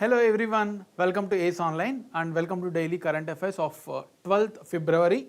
Hello everyone, welcome to ACE Online and welcome to Daily Current Affairs of 12th February.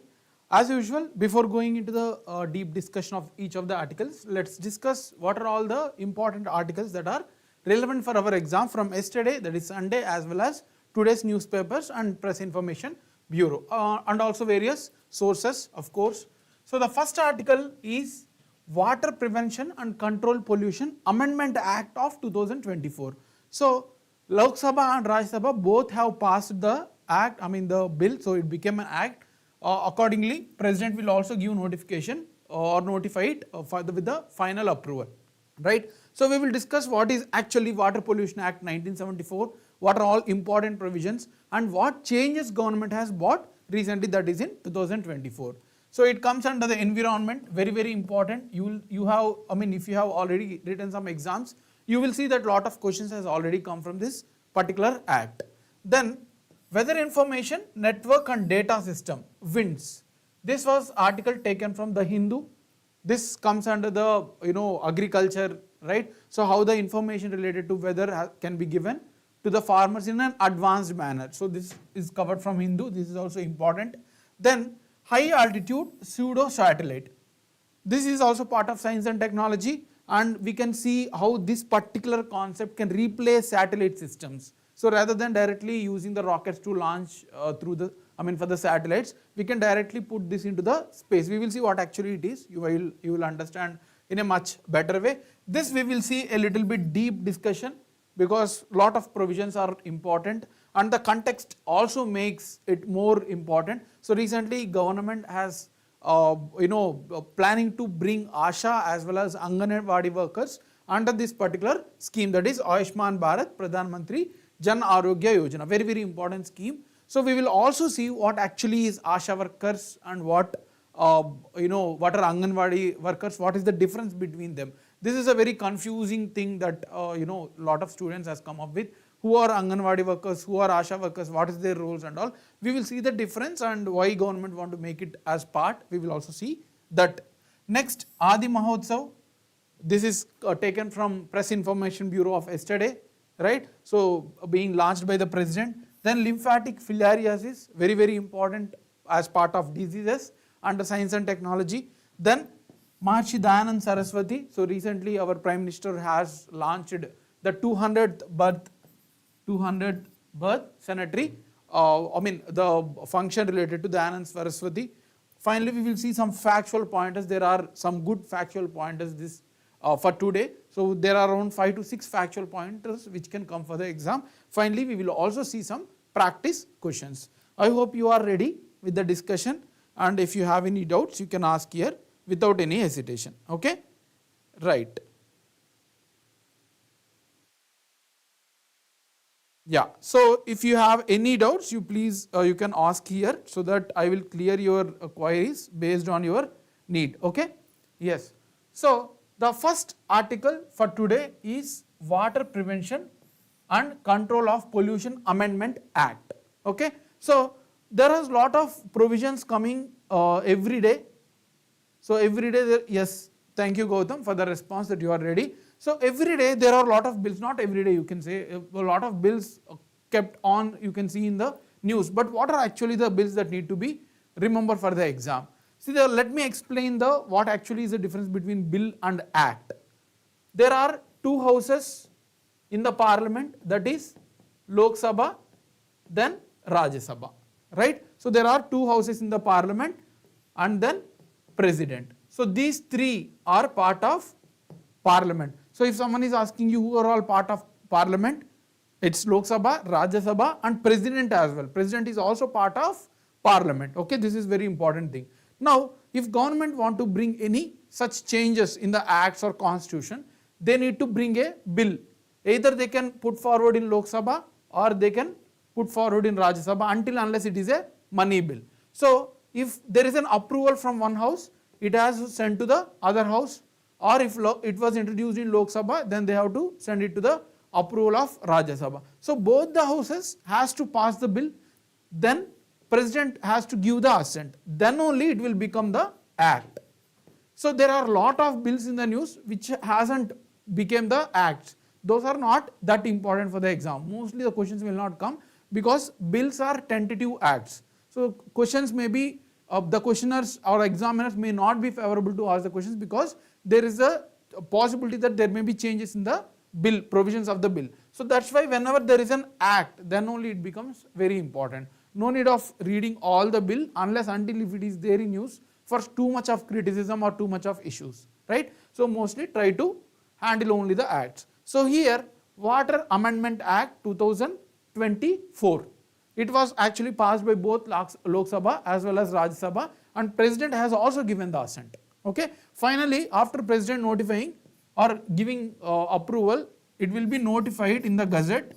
As usual, before going into the deep discussion of each of the articles, let's discuss what are all the important articles that are relevant for our exam from yesterday, that is Sunday, as well as today's newspapers and press information bureau and also various sources, of course. So the first article is Water Prevention and Control Pollution Amendment Act of 2024. So Lok Sabha and Rajya Sabha both have passed the act, the bill, so it became an act. Accordingly, President will also give notification or notify it with the final approval, right? So we will discuss what is actually Water Pollution Act 1974, what are all important provisions and what changes government has brought recently, that is in 2024. So it comes under the environment, very important. You have, if you have already written some exams, you will see that lot of questions has already come from this particular act. Then Weather Information Network and Data System, WINDS. This was article taken from the Hindu. This comes under the agriculture, right? So how the information related to weather can be given to the farmers in an advanced manner. So this is covered from Hindu. This is also important. Then High Altitude Pseudo Satellite. This is also part of science and technology, and we can see how this particular concept can replace satellite systems. So rather than directly using the rockets to launch for the satellites, we can directly put this into the space. We will see what actually it is. You will understand in a much better way. This we will see a little bit deep discussion because lot of provisions are important and the context also makes it more important. So recently government has planning to bring ASHA as well as Anganwadi workers under this particular scheme, that is Ayushman Bharat Pradhan Mantri Jan Arogya Yojana, very important scheme. So we will also see what actually is ASHA workers and what are Anganwadi workers, what is the difference between them. This is a very confusing thing that lot of students has come up with. Who are Anganwadi workers, who are ASHA workers, what is their roles and all. We will see the difference and why government want to make it as part. We will also see that. Next, Adi Mahotsav. This is taken from Press Information Bureau of yesterday, right? So being launched by the president. Then lymphatic filariasis, very important as part of diseases under science and technology. Then Maharishi Dayanand Saraswati. So recently our Prime Minister has launched the 200th birth sanitary, the function related to Dayanand Saraswati. Finally, we will see some factual pointers. There are some good factual pointers for today. So there are around 5 to 6 factual pointers which can come for the exam. Finally, we will also see some practice questions. I hope you are ready with the discussion, and if you have any doubts, you can ask here without any hesitation. Okay? Right. Yeah, so if you have any doubts, you can ask here so that I will clear your queries based on your need. Okay? Yes. So the first article for today is Water Prevention and Control of Pollution Amendment Act. Okay? So there is lot of provisions coming every day. So every day, yes, thank you Gautam for the response that you are ready. So every day there are a lot of bills, not every day you can say, a lot of bills kept on you can see in the news. But what are actually the bills that need to be remembered for the exam? See, let me explain what actually is the difference between bill and act. There are two houses in the parliament, that is Lok Sabha, then Rajya Sabha, right? So there are two houses in the parliament and then president. So these three are part of parliament. So if someone is asking you who are all part of parliament, it's Lok Sabha, Rajya Sabha and president as well. President is also part of parliament. Okay, this is very important thing. Now, if government want to bring any such changes in the acts or constitution, they need to bring a bill. Either they can put forward in Lok Sabha or they can put forward in Rajya Sabha unless it is a money bill. So if there is an approval from one house, it has to send to the other house, or if it was introduced in Lok Sabha, then they have to send it to the approval of Rajya Sabha. So both the houses has to pass the bill, then president has to give the assent, then only it will become the act. So there are a lot of bills in the news which hasn't become the acts. those are not that important for the exam. Mostly the questions will not come because bills are tentative acts. So questions may be, the questioners or examiners may not be favorable to ask the questions because there is a possibility that there may be changes in the bill, provisions of the bill. So that's why whenever there is an act, then only it becomes very important. No need of reading all the bill unless until if it is there in use for too much of criticism or too much of issues, right? So mostly try to handle only the acts. So here Water Amendment Act 2024. It was actually passed by both Lok Sabha as well as Rajya Sabha, and President has also given the assent. Okay. Finally, after President notifying or giving approval, it will be notified in the Gazette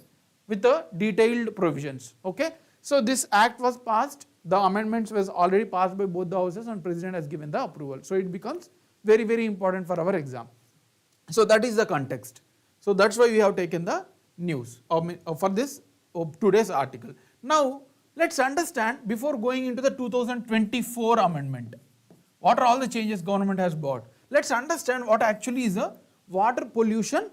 with the detailed provisions. Okay. So this act was passed, the amendments was already passed by both the houses and President has given the approval. So it becomes very, very important for our exam. So that is the context. So that's why we have taken the news for this today's article. Now let's understand, before going into the 2024 amendment, what are all the changes government has brought. Let's understand what actually is a Water Pollution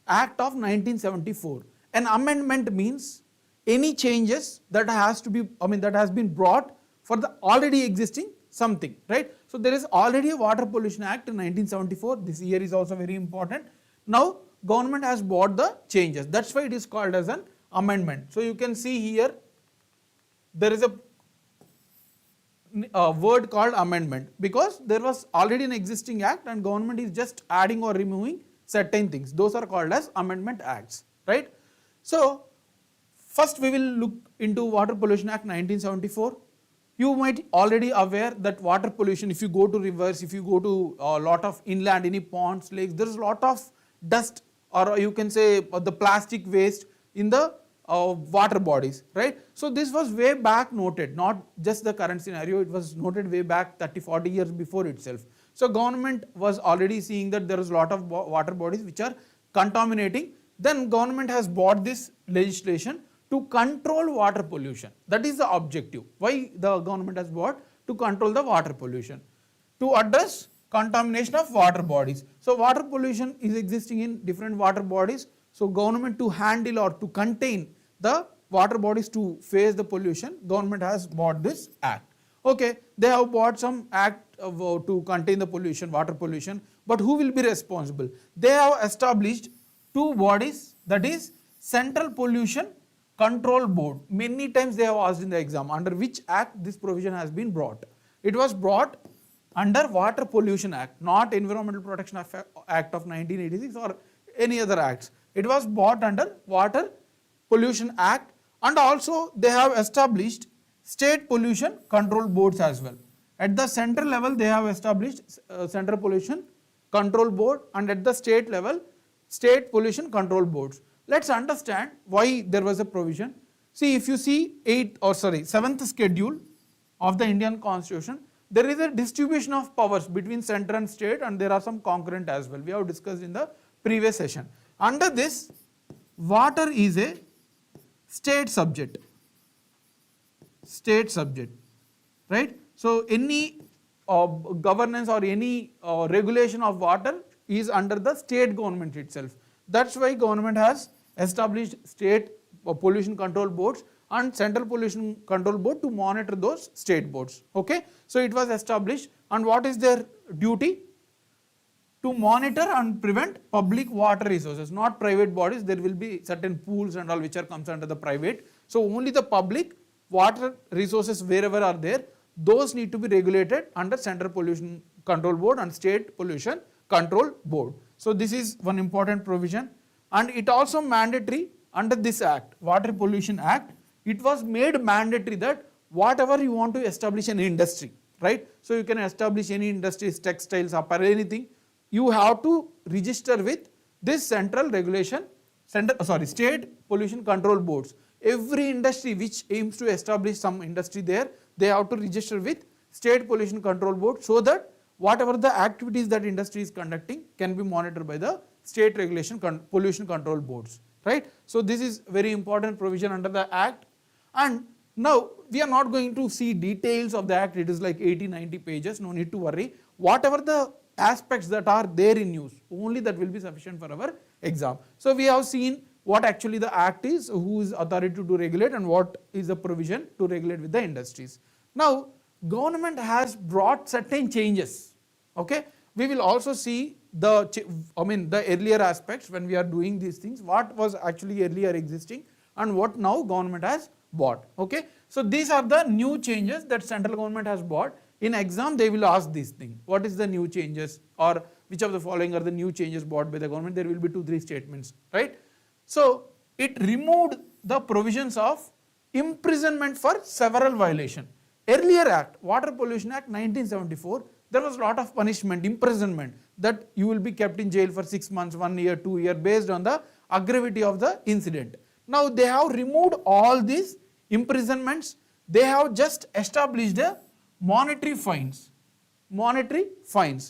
Act of 1974. An amendment means any changes that has to be, that has been brought for the already existing something, right? So there is already a Water Pollution Act in 1974. This year is also very important. Now government has brought the changes. That's why it is called as an amendment. So you can see here there is a word called amendment because there was already an existing act and government is just adding or removing certain things. Those are called as amendment acts, right? So first we will look into Water Pollution Act 1974. You might already aware that water pollution, if you go to rivers, if you go to a lot of inland, any ponds, lakes, there is a lot of dust, or you can say the plastic waste in the water bodies, right? So this was way back noted, not just the current scenario, it was noted way back 30-40 years before itself. So government was already seeing that there is a lot of water bodies which are contaminating. Then government has brought this legislation to control water pollution. That is the objective. Why the government has brought? To control the water pollution, to address contamination of water bodies. So water pollution is existing in different water bodies. So government, to handle or to contain the water bodies to face the pollution, government has brought this act. Okay, they have brought some act to contain the pollution, water pollution, but who will be responsible? They have established two bodies, that is Central Pollution Control Board. Many times they have asked in the exam, under which act this provision has been brought. It was brought under Water Pollution Act, not Environmental Protection Act of 1986 or any other acts. It was brought under Water Pollution Act, and also they have established State Pollution Control Boards as well. At the central level they have established Central Pollution Control Board, and at the state level State Pollution Control Boards. Let's understand why there was a provision. See, if you see 7th schedule of the Indian Constitution, there is a distribution of powers between center and state, and there are some concurrent as well. We have discussed in the previous session. Under this, water is a state subject, right? So any governance or any regulation of water is under the state government itself. That's why government has established State Pollution Control Boards and Central Pollution Control Board to monitor those state boards. Okay, so it was established, and what is their duty? To monitor and prevent public water resources, not private bodies. There will be certain pools and all which are comes under the private. So only the public water resources wherever are there, those need to be regulated under Central Pollution Control Board and State Pollution Control Board. So this is one important provision, and it also mandatory under this act, Water Pollution Act. It was made mandatory that whatever you want to establish an industry, right? So you can establish any industries, textiles, apparel, anything. You have to register with this central regulation, State Pollution Control Boards. Every industry which aims to establish some industry there, they have to register with State Pollution Control Board, so that whatever the activities that industry is conducting can be monitored by the state regulation pollution control boards, right? So this is very important provision under the act. And now we are not going to see details of the act. It is like 80-90 pages, no need to worry. Whatever the aspects that are there in use, only that will be sufficient for our exam. So we have seen what actually the act is, who is authority to regulate, and what is the provision to regulate with the industries. Now government has brought certain changes. Okay, we will also see the earlier aspects when we are doing these things, what was actually earlier existing and what now government has bought. Okay, so these are the new changes that central government has bought. In exam they will ask this thing, what is the new changes, or which of the following are the new changes bought by the government. There will be 2-3 statements, right? So it removed the provisions of imprisonment for several violations. Earlier act, Water Pollution Act 1974, there was a lot of punishment, imprisonment, that you will be kept in jail for 6 months, 1 year, 2 years based on the gravity of the incident. Now they have removed all these imprisonments. They have just established a monetary fines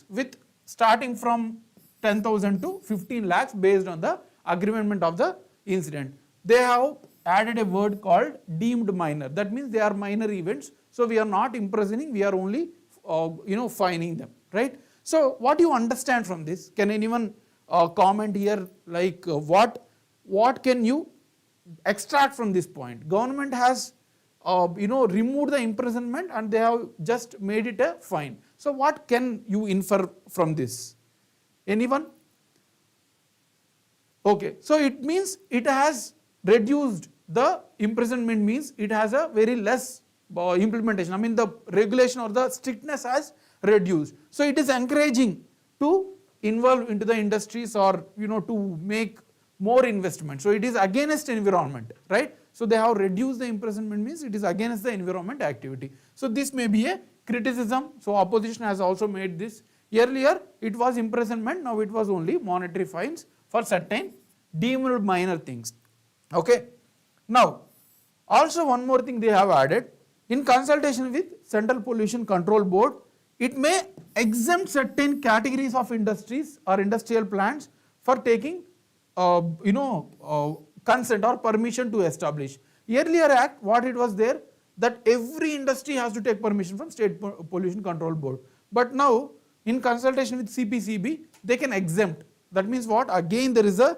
with starting from 10,000 to 15 lakhs based on the aggravatement of the incident. They have added a word called deemed minor. That means they are minor events. So we are not imprisoning, we are only fining them, right? So what do you understand from this? Can anyone comment here, like what can you extract from this point? Government has removed the imprisonment and they have just made it a fine. So what can you infer from this? Anyone? Okay, so it means it has reduced the imprisonment, means it has a very less implementation. I mean the regulation or the strictness has reduced. So it is encouraging to involve into the industries or to make more investment. So it is against environment, right? So they have reduced the imprisonment, means it is against the environment activity. So this may be a criticism. So opposition has also made this. Earlier it was imprisonment, now it was only monetary fines for certain deemed minor things. Okay. Now also one more thing they have added, in consultation with Central Pollution Control Board, it may exempt certain categories of industries or industrial plants for taking consent or permission to establish. Earlier act, what it was there, that every industry has to take permission from State Pollution Control Board. But now in consultation with CPCB, they can exempt. That means what? Again there is a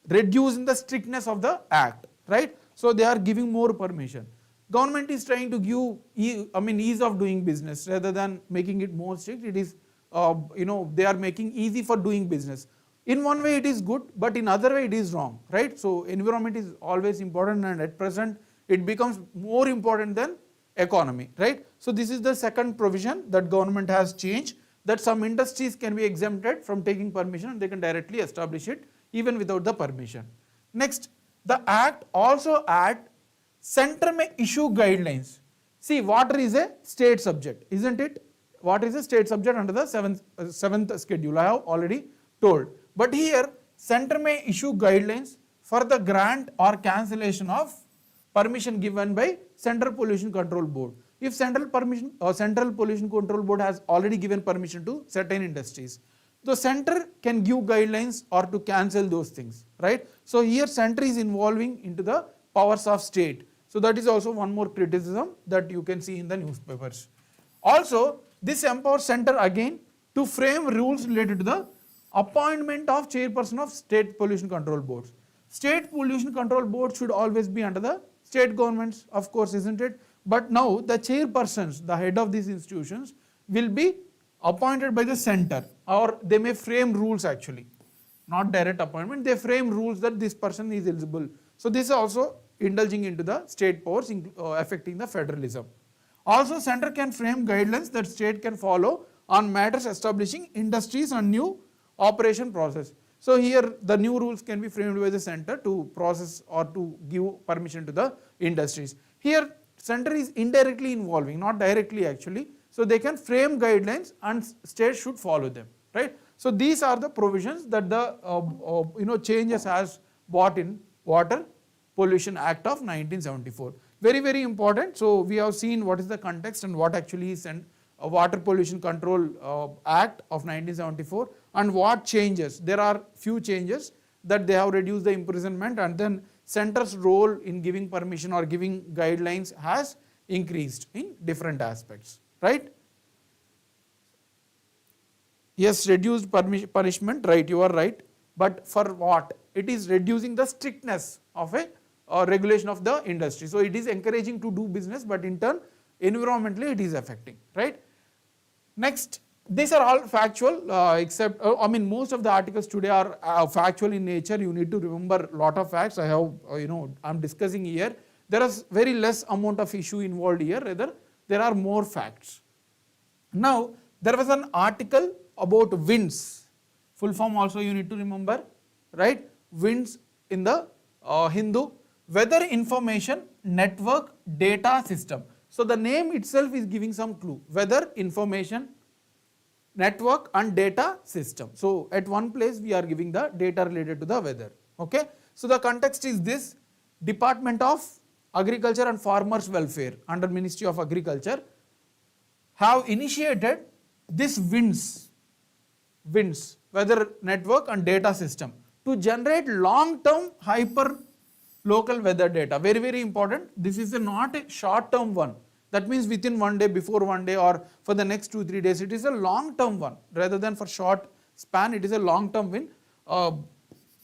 reduce in the strictness of the act, right? So they are giving more permission. Government is trying to give ease of doing business rather than making it more strict. It is they are making easy for doing business. In one way it is good, but in other way it is wrong, right? So environment is always important, and at present it becomes more important than economy, right? So this is the second provision that government has changed, that some industries can be exempted from taking permission and they can directly establish it even without the permission. Next, the act also add center may issue guidelines. See, water is a state subject, isn't it? Water is a state subject under the seventh schedule, I have already told. But here center may issue guidelines for the grant or cancellation of permission given by Central Pollution Control Board. If Central Pollution Control Board has already given permission to certain industries, the center can give guidelines or to cancel those things, right? So here center is involving into the powers of state. So that is also one more criticism that you can see in the newspapers. Also, this empowers center again to frame rules related to the appointment of chairperson of State Pollution Control Boards. State Pollution Control Board should always be under the state governments, of course, isn't it? But now the chairpersons, the head of these institutions, will be appointed by the center, or they may frame rules actually, not direct appointment. They frame rules that this person is eligible. So this is also indulging into the state powers affecting the federalism. Also, center can frame guidelines that state can follow on matters establishing industries and new operation process. So here the new rules can be framed by the center to process or to give permission to the industries. Here center is indirectly involving, not directly actually. So they can frame guidelines and state should follow them, right? So these are the provisions that the changes has brought in Water Pollution Act of 1974. Very, very important. So we have seen what is the context and what actually is a Water Pollution Control Act of 1974 and what changes. There are few changes that they have reduced the imprisonment, and then center's role in giving permission or giving guidelines has increased in different aspects, right? Yes, reduced punishment, right, you are right. But for what? it is reducing the strictness of a regulation of the industry. So it is encouraging to do business, but in turn environmentally it is affecting, right? Next, these are all factual, except I mean most of the articles today are factual in nature. You need to remember a lot of facts. I have I'm discussing here. There is very less amount of issue involved here, rather there are more facts. Now there was an article about winds. Full form also you need to remember, right? Winds in the Hindu, weather information network data system. So the name itself is giving some clue. Weather information network and data system. So at one place we are giving the data related to the weather. Okay. So the context is this: Department of Agriculture and Farmers Welfare under Ministry of Agriculture have initiated this winds weather network and data system to generate long-term hyper local weather data. Very, very important. This is not a short-term one. That means within one day, before one day, or for the next 2-3 days. It is a long-term one. Rather than for short span, it is a long-term one.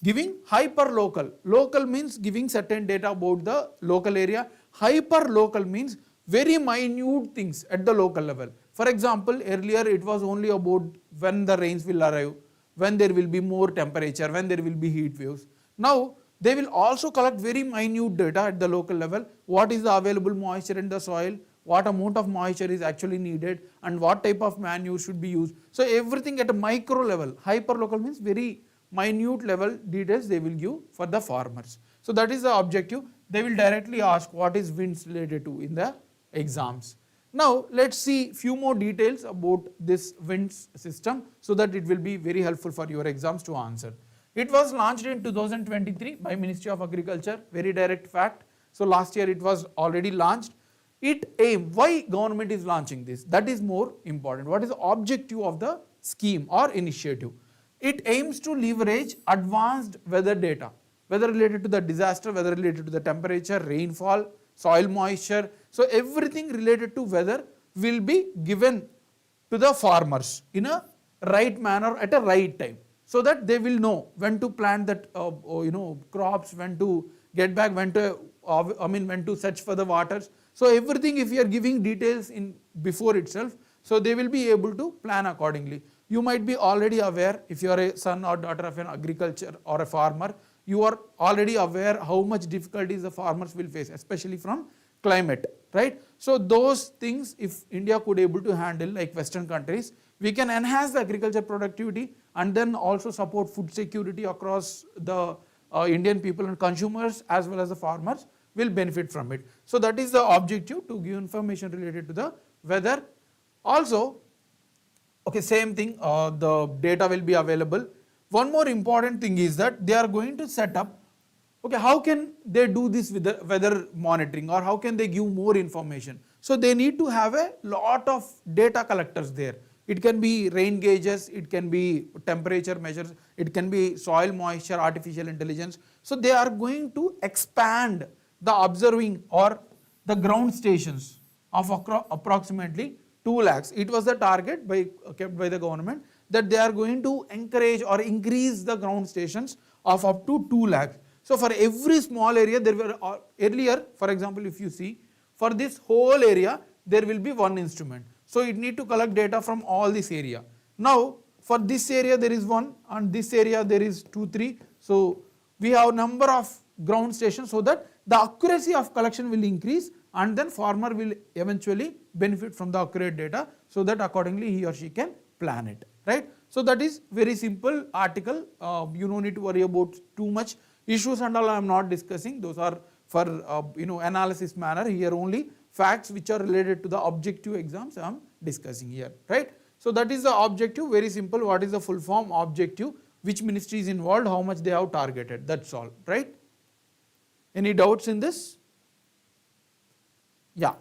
Giving hyper local. Local means giving certain data about the local area. Hyper local means very minute things at the local level. For example, earlier it was only about when the rains will arrive, when there will be more temperature, when there will be heat waves. Now they will also collect very minute data at the local level. What is the available moisture in the soil, what amount of moisture is actually needed, and what type of manure should be used. So everything at a micro level. Hyper local means very minute level details they will give for the farmers. So that is the objective. They will directly ask what is winds related to in the exams. Now let's see few more details about this winds system so that it will be very helpful for your exams to answer. It was launched in 2023 by Ministry of Agriculture, very direct fact. So last year it was already launched. Why government is launching this? That is more important. What is the objective of the scheme or initiative? It aims to leverage advanced weather data, whether related to the disaster, whether related to the temperature, rainfall, soil moisture. So everything related to weather will be given to the farmers in a right manner at a right time, so that they will know when to plant that crops, when to get back, when to search for the waters. So everything, if you are giving details in before itself, so they will be able to plan accordingly. You might be already aware, if you are a son or daughter of an agriculture or a farmer, you are already aware how much difficulties the farmers will face, especially from climate, right? So those things, if India could able to handle like Western countries, we can enhance the agriculture productivity and then also support food security across the Indian people, and consumers as well as the farmers will benefit from it. So that is the objective, to give information related to the weather. Also, okay, same thing, the data will be available. One more important thing is that they are going to set up, okay, how can they do this with the weather monitoring, or how can they give more information? So they need to have a lot of data collectors there. It can be rain gauges, it can be temperature measures, it can be soil moisture, artificial intelligence. So they are going to expand the observing or the ground stations of approximately 2 lakhs. It was the target kept by the government, that they are going to encourage or increase the ground stations of up to 2 lakhs. So for every small area, there were earlier, for example, if you see, for this whole area, there will be one instrument. So it need to collect data from all this area. Now for this area there is one, and this area there is 2, 3. So we have number of ground stations, so that the accuracy of collection will increase, and then farmer will eventually benefit from the accurate data, so that accordingly he or she can plan it, right? So that is very simple article. You don't need to worry about too much issues and all. I am not discussing. Those are for analysis manner. Here only facts which are related to the objective exams I am discussing here, right? So that is the objective, very simple. What is the full form? Objective, which ministry is involved, how much they have targeted, that's all, right? Any doubts in this? Yeah.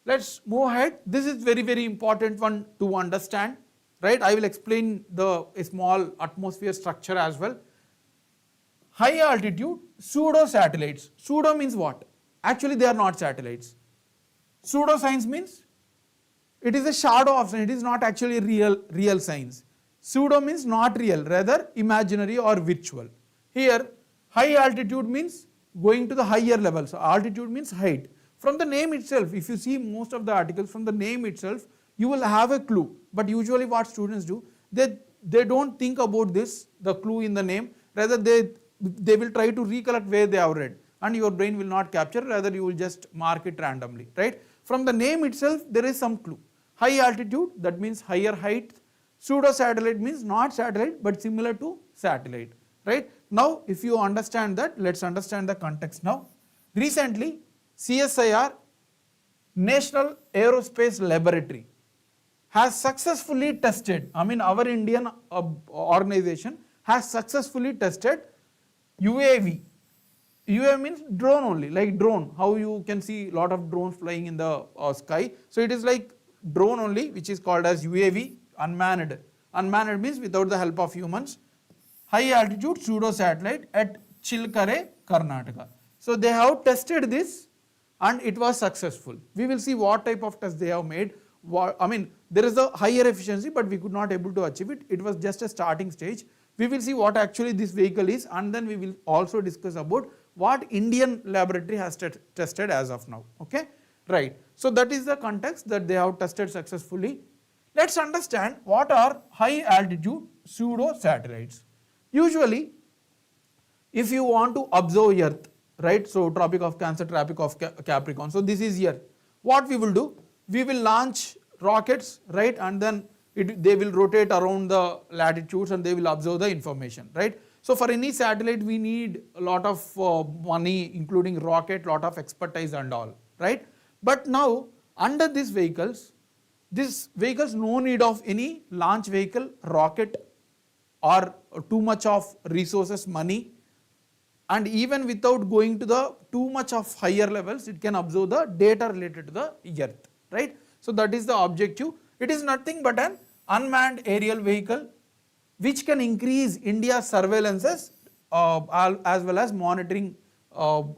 Let's move ahead. This is very, very important one to understand, right? I will explain a small atmosphere structure as well. High altitude pseudo satellites. Pseudo means what? Actually they are not satellites. Pseudo science means it is a shadow of science. It is not actually real science. Pseudo means not real, rather imaginary or virtual. Here high altitude means going to the higher level. So altitude means height. From the name itself, if you see most of the articles, from the name itself, you will have a clue. But usually what students do, they don't think about this, the clue in the name, rather they will try to recollect where they have read, and your brain will not capture, rather you will just mark it randomly, right? From the name itself, there is some clue. High altitude, that means higher height. Pseudo satellite means not satellite but similar to satellite, right? Now if you understand that, let's understand the context now. Recently CSIR, National Aerospace Laboratory, has successfully tested, our Indian organization has successfully tested UAV. UAV means drone only, like drone, how you can see lot of drones flying in the sky. So it is like drone only, which is called as UAV, unmanned. Unmanned means without the help of humans. High altitude pseudo satellite at Chilkare, Karnataka. So they have tested this and it was successful. We will see what type of test they have made. There is a higher efficiency, but we could not able to achieve it. It was just a starting stage. We will see what actually this vehicle is, and then we will also discuss about what Indian laboratory has tested as of now. Okay, right. So that is the context that they have tested successfully. Let's understand what are high altitude pseudo satellites. Usually, if you want to observe Earth, right? So Tropic of Cancer, Tropic of Capricorn. So this is here. What we will do? We will launch rockets, right? And then they will rotate around the latitudes and they will observe the information, right? So for any satellite, we need a lot of money, including rocket, lot of expertise and all, right? But now under these vehicles no need of any launch vehicle, rocket, or too much of resources, money, and even without going to the too much of higher levels, it can observe the data related to the Earth, right? So that is the objective. It is nothing but an unmanned aerial vehicle which can increase India's surveillances as well as monitoring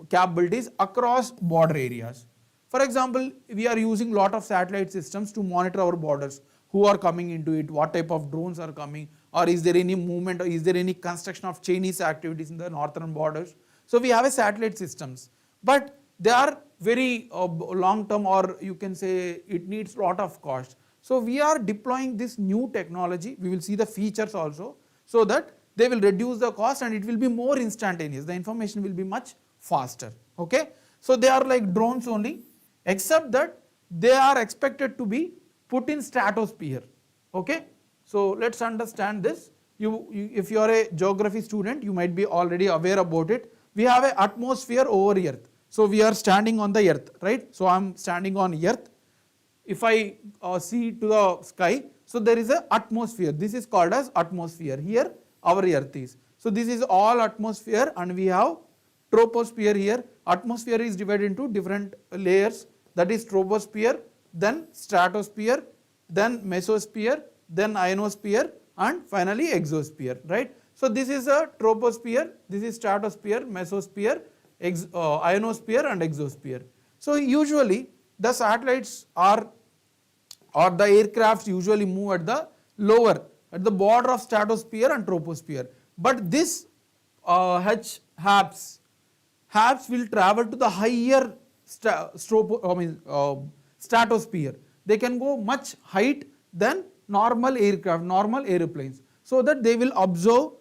capabilities across border areas. For example, we are using lot of satellite systems to monitor our borders, who are coming into it, what type of drones are coming, or is there any movement, or is there any construction of Chinese activities in the northern borders. So we have a satellite systems, but they are very long term, or you can say it needs lot of cost. So we are deploying this new technology. We will see the features also, so that they will reduce the cost and it will be more instantaneous. The information will be much faster. Okay, so they are like drones only, except that they are expected to be put in stratosphere. Okay, so let's understand this. If you are a geography student, you might be already aware about it. We have an atmosphere over Earth. So we are standing on the Earth, right? So I am standing on Earth. If I see to the sky, so there is an atmosphere. This is called as atmosphere. Here our Earth is. So this is all atmosphere, and we have troposphere here. Atmosphere is divided into different layers. That is troposphere, then stratosphere, then mesosphere, then ionosphere, and finally exosphere, right? So this is a troposphere, this is stratosphere, mesosphere, ionosphere and exosphere. So usually the satellites or the aircrafts usually move at the lower, at the border of stratosphere and troposphere. But this HAPS will travel to the higher stratosphere. They can go much height than normal aircraft, normal airplanes, so that they will observe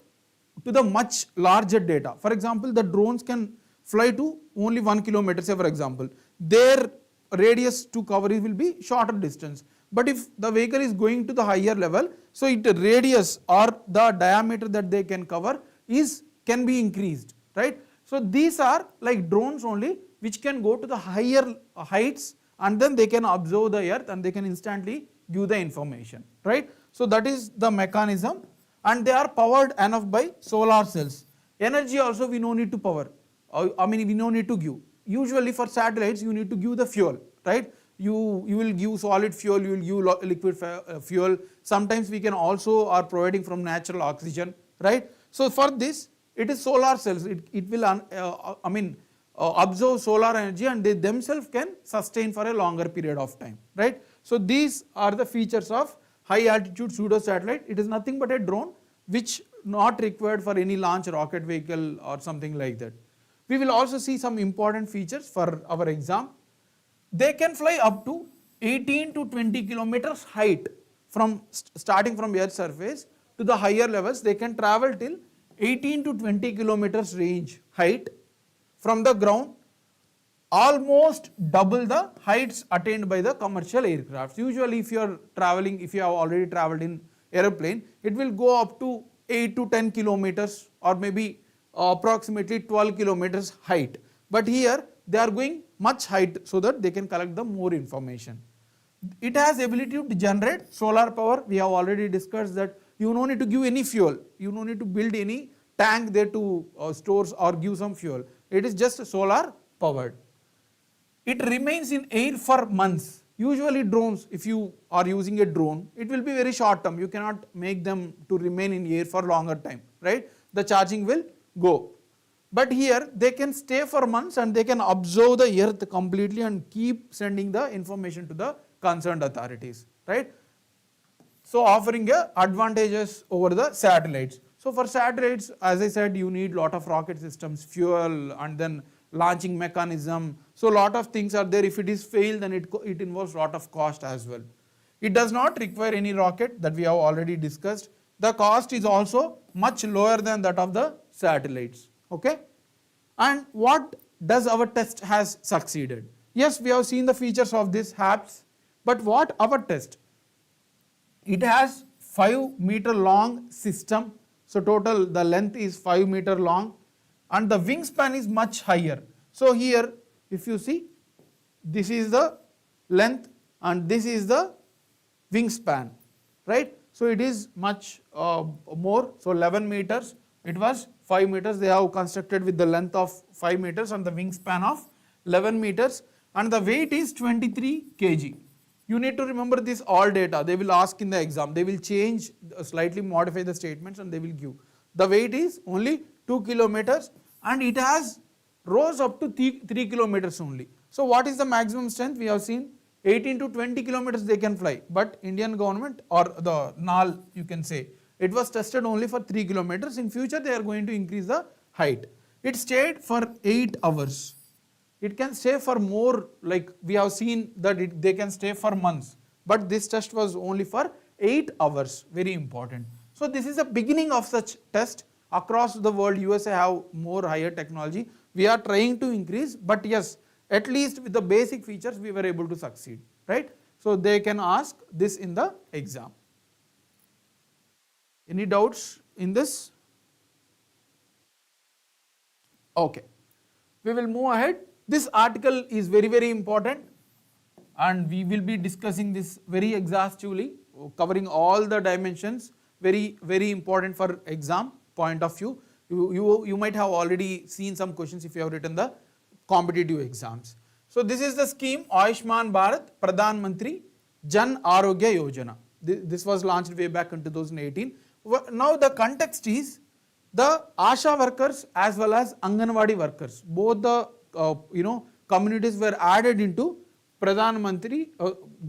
to the much larger data. For example, the drones can fly to only 1 kilometer, say for example. Their radius to cover will be shorter distance. But if the vehicle is going to the higher level, so its radius or the diameter that they can cover can be increased, right? So these are like drones only, which can go to the higher heights, and then they can observe the Earth and they can instantly give the information, right? So that is the mechanism, and they are powered enough by solar cells. Energy also we no need to power. We no need to give. Usually for satellites you need to give the fuel, right? You will give solid fuel, you will give liquid fuel. Sometimes we can also are providing from natural oxygen, right? So for this it is solar cells. It will absorb solar energy, and they themselves can sustain for a longer period of time, right? So these are the features of high altitude pseudo satellite. It is nothing but a drone which not required for any launch rocket vehicle or something like that. We will also see some important features for our exam. They can fly up to 18 to 20 kilometers height from starting from Earth's surface to the higher levels. They can travel till 18 to 20 kilometers range height from the ground, almost double the heights attained by the commercial aircraft. Usually if you are traveling, if you have already traveled in aeroplane, it will go up to 8 to 10 kilometers or maybe approximately 12 kilometers height. But here they are going much height so that they can collect the more information. It has ability to generate solar power. We have already discussed that you don't need to give any fuel. You don't need to build any tank there to store or give some fuel. It is just solar powered. It remains in air for months. Usually drones, if you are using a drone, it will be very short term. You cannot make them to remain in air for longer time, right? The charging will go. But here they can stay for months and they can observe the earth completely and keep sending the information to the concerned authorities, right? So offering advantages over the satellites. So for satellites, as I said, you need lot of rocket systems, fuel, and then launching mechanism. So lot of things are there. If it is failed, then it involves lot of cost as well. It does not require any rocket, that we have already discussed. The cost is also much lower than that of the satellites. Okay? And what does our test has succeeded? Yes, we have seen the features of this HAPS, but what our test? It has 5-meter long system. So total the length is 5-meter long and the wingspan is much higher. So here if you see, this is the length and this is the wingspan, right? So it is much more. So 11 meters, it was 5 meters. They have constructed with the length of 5 meters and the wingspan of 11 meters and the weight is 23 kg. You need to remember this all data. They will ask in the exam. They will change, slightly modify the statements and they will give. The weight is only 2 kilometers and it has rose up to 3 kilometers only. So what is the maximum strength? We have seen 18 to 20 kilometers they can fly. But Indian government or the NAL, you can say, it was tested only for 3 kilometers. In future they are going to increase the height. It stayed for 8 hours. It can stay for more, like we have seen that they can stay for months. But this test was only for 8 hours, very important. So this is the beginning of such test. Across the world, USA have more higher technology. We are trying to increase, but yes, at least with the basic features we were able to succeed, right? So they can ask this in the exam. Any doubts in this? Okay, we will move ahead. This article is very, very important and we will be discussing this very exhaustively, covering all the dimensions, very, very important for exam point of view. You might have already seen some questions if you have written the competitive exams. So this is the scheme, Ayushman Bharat Pradhan Mantri Jan Arogya Yojana. This was launched way back in 2018. Now the context is the ASHA workers as well as Anganwadi workers, both the communities were added into Pradhan Mantri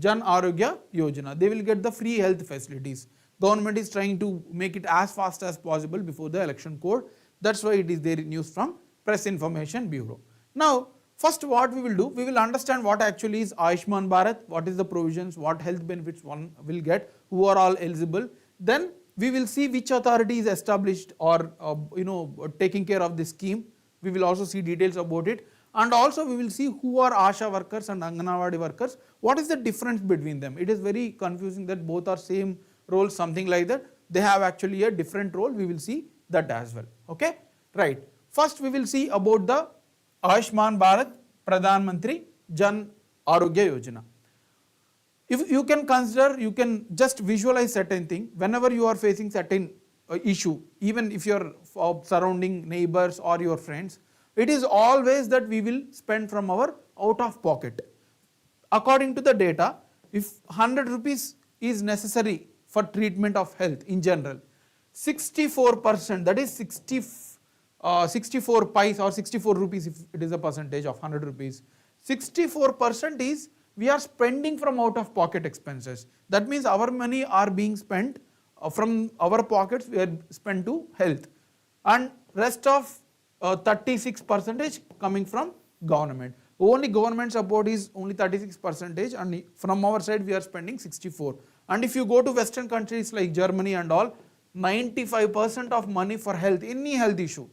Jan Arogya Yojana. They will get the free health facilities. Government is trying to make it as fast as possible before the election code. That's why it is there in news from Press Information Bureau. Now, first what we will do, we will understand what actually is Ayushman Bharat, what is the provisions, what health benefits one will get, who are all eligible. Then we will see which authority is established or taking care of this scheme. We will also see details about it. And also we will see who are ASHA workers and Anganwadi workers. What is the difference between them? It is very confusing that both are same role, something like that. They have actually a different role. We will see that as well. Okay, right. First we will see about the Ayushman Bharat Pradhan Mantri Jan Arogya Yojana. If you can consider, you can just visualize certain thing. Whenever you are facing certain issue, even if you are surrounding neighbors or your friends, it is always that we will spend from our out of pocket. According to the data, if 100 rupees is necessary for treatment of health in general, 64%, that is 64 pies or 64 rupees if it is a percentage of 100 rupees, 64% is we are spending from out of pocket expenses. That means our money are being spent from our pockets we are spent to health, and rest of 36% coming from government. Only government support is only 36%, and from our side we are spending 64. And if you go to Western countries like Germany and all, 95% of money for health, any health issue,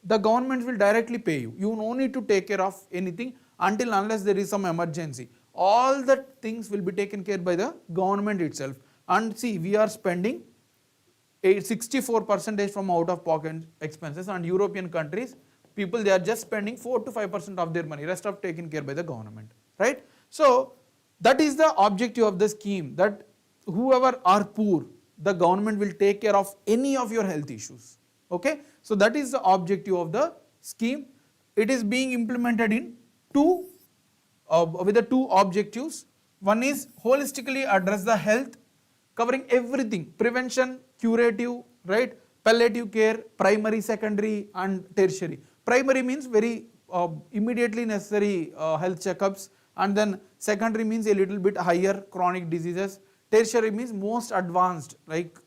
the government will directly pay you. You no need to take care of anything until unless there is some emergency. All the things will be taken care by the government itself. And see, we are spending 64% from out of pocket expenses, and European countries, people, they are just spending 4 to 5% of their money, rest of taken care by the government, right? So that is the objective of the scheme, that whoever are poor, the government will take care of any of your health issues, okay? So that is the objective of the scheme. It is being implemented in with the two objectives. One is holistically address the health, covering everything, prevention, curative, right, palliative care, primary, secondary and tertiary. Primary means very immediately necessary health checkups, and then secondary means a little bit higher chronic diseases, tertiary means most advanced, like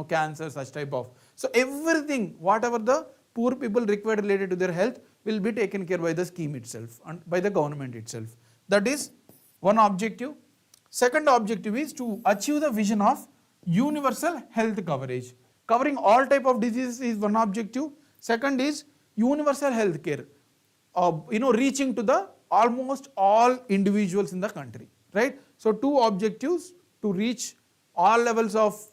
cancer, such type of. So everything, whatever the poor people require related to their health will be taken care by the scheme itself and by the government itself. That is one objective. Second objective is to achieve the vision of universal health coverage. Covering all type of diseases is one objective. Second is universal health care, reaching to the almost all individuals in the country, right? So two objectives, to reach all levels of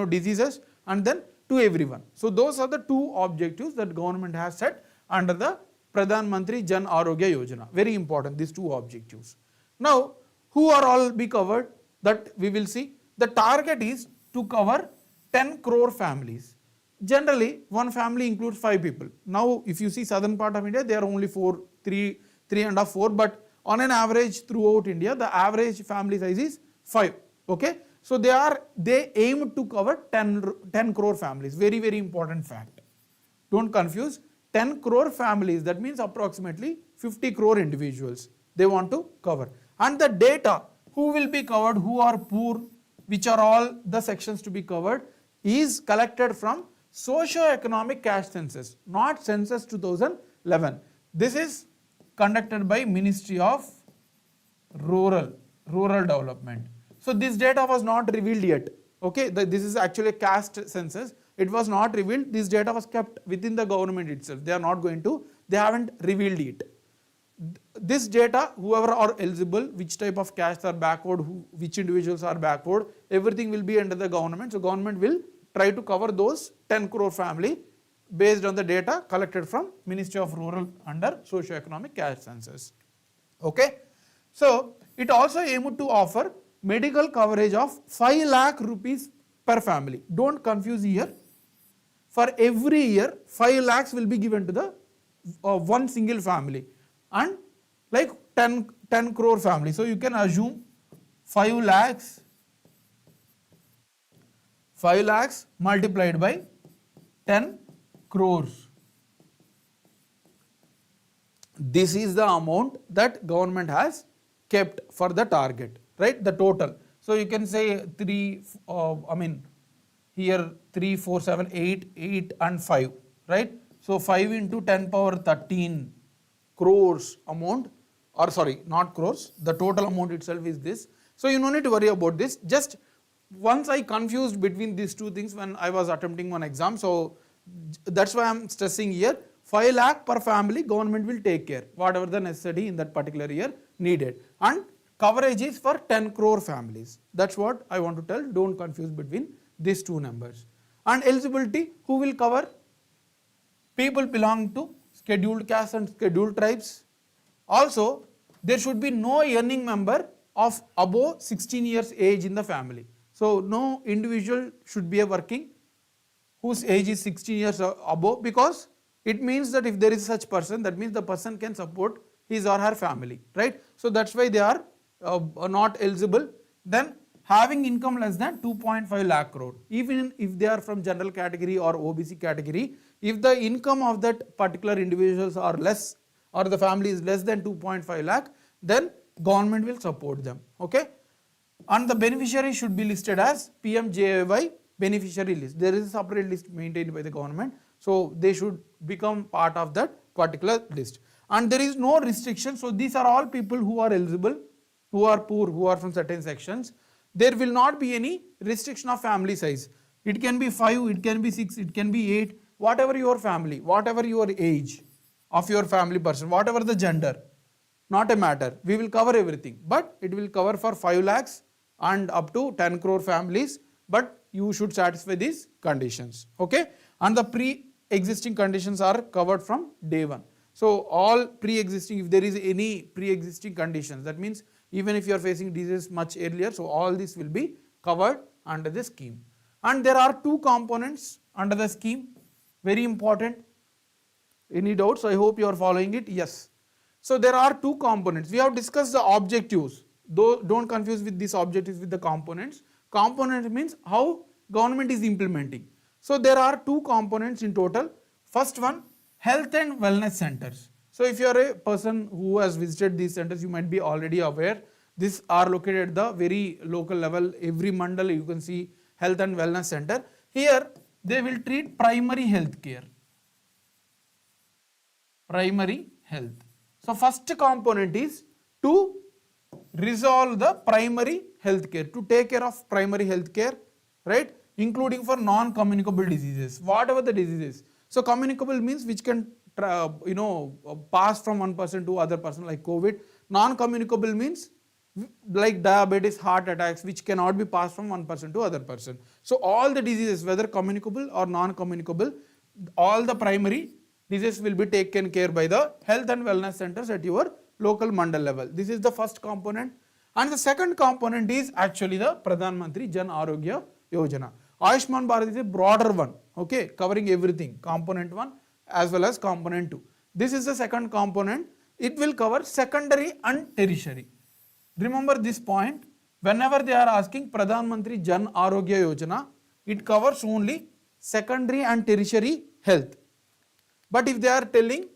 diseases and then to everyone. So those are the two objectives that government has set under the Pradhan Mantri Jan Arogya Yojana. Very important, these two objectives. Now, who are all be covered, that we will see. The target is to cover 10 crore families. Generally, one family includes 5 people. Now, if you see southern part of India, there are only 3 and a half, 4, but on an average throughout India, the average family size is 5. Okay, so they aim to cover 10 crore families. Very, very important fact. Don't confuse. 10 crore families, that means approximately 50 crore individuals they want to cover. And the data, who will be covered, who are poor, which are all the sections to be covered, is collected from socio-economic caste census, not census 2011. This is conducted by Ministry of Rural Development. So this data was not revealed yet. Okay, this is actually a caste census. It was not revealed. This data was kept within the government itself. They haven't revealed it. This data, whoever are eligible, which type of castes are backward, which individuals are backward, everything will be under the government. So government will try to cover those 10 crore family based on the data collected from Ministry of Rural under Socio-Economic Caste Census. Okay, so it also aimed to offer medical coverage of 5 lakh rupees per family. Don't confuse here. For every year, 5 lakhs will be given to the one single family, and like 10 crore family. So you can assume 5 lakhs multiplied by 10 crores. This is the amount that government has kept for the target, right? The total. So you can say 3, here 3, 4, 7, 8 and 5, right? So 5 into 10 power 13 crores amount, or sorry, not crores, the total amount itself is this. So you no need to worry about this. Just once I confused between these two things when I was attempting one exam, so that's why I am stressing here. 5 lakh per family, government will take care, whatever the necessity in that particular year needed. And coverage is for 10 crore families. That's what I want to tell. Don't confuse between these two numbers. And eligibility, who will cover? People belong to scheduled castes and scheduled tribes. Also, there should be no earning member of above 16 years age in the family. So no individual should be a working whose age is 16 years above, because it means that if there is such person, that means the person can support his or her family, right? So that's why they are not eligible. Then having income less than 2.5 lakh crore, even if they are from general category or OBC category, if the income of that particular individuals are less, or the family is less than 2.5 lakh, then government will support them. Okay, and the beneficiary should be listed as PMJAY beneficiary list. There is a separate list maintained by the government. So they should become part of that particular list. And there is no restriction. So these are all people who are eligible, who are poor, who are from certain sections. There will not be any restriction of family size. It can be 5, it can be 6, it can be 8, whatever your family, whatever your age of your family person, whatever the gender, not a matter. We will cover everything, but it will cover for 5 lakhs and up to 10 crore families, but you should satisfy these conditions, okay? And the pre-existing conditions are covered from day one. So all pre-existing, if there is any pre-existing conditions, that means even if you are facing disease much earlier, so all this will be covered under the scheme. And there are 2 components under the scheme, very important. Any doubts? I hope you are following it. Yes. So there are 2 components. We have discussed the objectives. Though don't confuse with these objectives with the components. Component means how government is implementing. So there are 2 components in total. First one, health and wellness centers. So if you are a person who has visited these centers, you might be already aware. These are located at the very local level. Every mandal you can see health and wellness center. Here they will treat primary health care. Primary health. So first component is to resolve the primary health care, to take care of primary health care, right? Including for non-communicable diseases, whatever the diseases. So communicable means which can pass from one person to other person, like COVID. Non-communicable means like diabetes, heart attacks, which cannot be passed from one person to other person. So all the diseases, whether communicable or non-communicable, all the primary diseases will be taken care by the health and wellness centers at your local mandal level. This is the first component. And the second component is actually the Pradhan Mantri Jan Arogya Yojana. Ayushman Bharat is a broader one, okay, covering everything, component 1 as well as component 2. This is the second component. It will cover secondary and tertiary. Remember this point, whenever they are asking Pradhan Mantri Jan Arogya Yojana, it covers only secondary and tertiary health. But if they are telling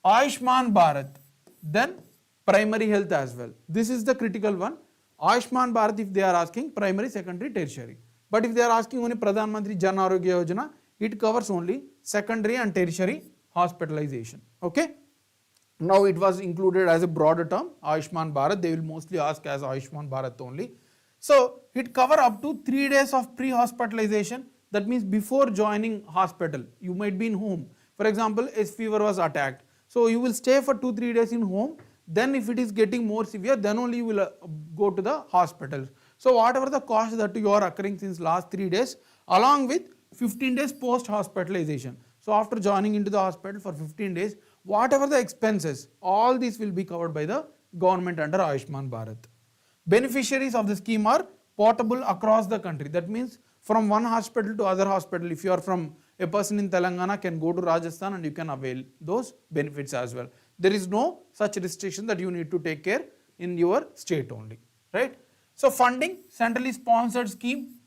Ayushman Bharat, then primary health as well. This is the critical one. Ayushman Bharat, if they are asking primary, secondary, tertiary. But if they are asking only Pradhan Mantri Jan Arogya Yojana, it covers only secondary and tertiary hospitalization. Okay. Now it was included as a broader term, Ayushman Bharat. They will mostly ask as Ayushman Bharat only. So it cover up to 3 days of pre-hospitalization. That means before joining hospital, you might be in home. For example, a fever was attacked. So you will stay for 2-3 days in home. Then if it is getting more severe, then only you will go to the hospital. So whatever the cost that you are occurring since last 3 days, along with 15 days post hospitalization. So after joining into the hospital for 15 days, whatever the expenses, all these will be covered by the government under Ayushman Bharat. Beneficiaries of the scheme are portable across the country. That means from one hospital to other hospital. If you are from a person in Telangana, can go to Rajasthan and you can avail those benefits as well. There is no such restriction that you need to take care in your state only, right? So funding, centrally sponsored scheme,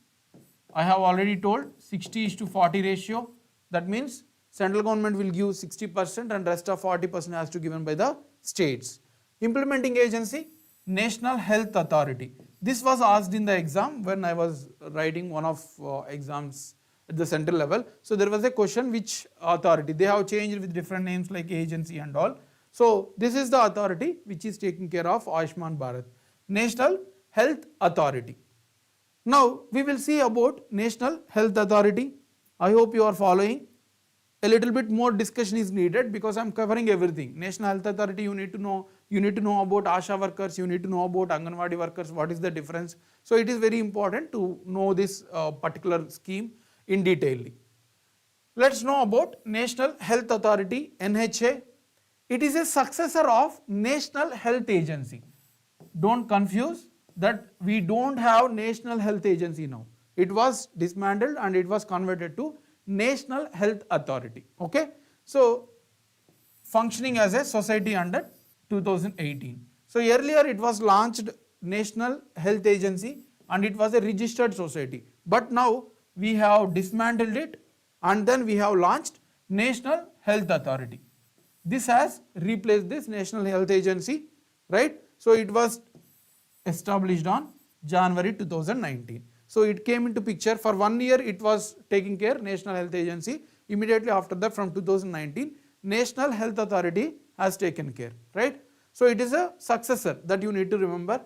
I have already told 60:40 ratio. That means central government will give 60% and rest of 40% has to be given by the states. Implementing agency, National Health Authority. This was asked in the exam when I was writing one of exams at the central level. So there was a question, which authority? They have changed with different names like agency and all. So this is the authority which is taking care of Ayushman Bharat. National Health Authority. Now we will see about National Health Authority. I hope you are following. A little bit more discussion is needed because I am covering everything. National Health Authority, you need to know about ASHA workers, you need to know about Anganwadi workers, what is the difference. So it is very important to know this particular scheme in detail. Let's know about National Health Authority, NHA. It is a successor of National Health Agency. Don't confuse that we don't have National Health Agency now. It was dismantled and it was converted to National Health Authority. Okay. So functioning as a society under 2018. So earlier it was launched National Health Agency and it was a registered society. But now we have dismantled it and then we have launched National Health Authority. This has replaced this National Health Agency, right? So it was established on January 2019. So it came into picture. For 1 year it was taking care, National Health Agency. Immediately after that, from 2019, National Health Authority has taken care, right? So it is a successor that you need to remember.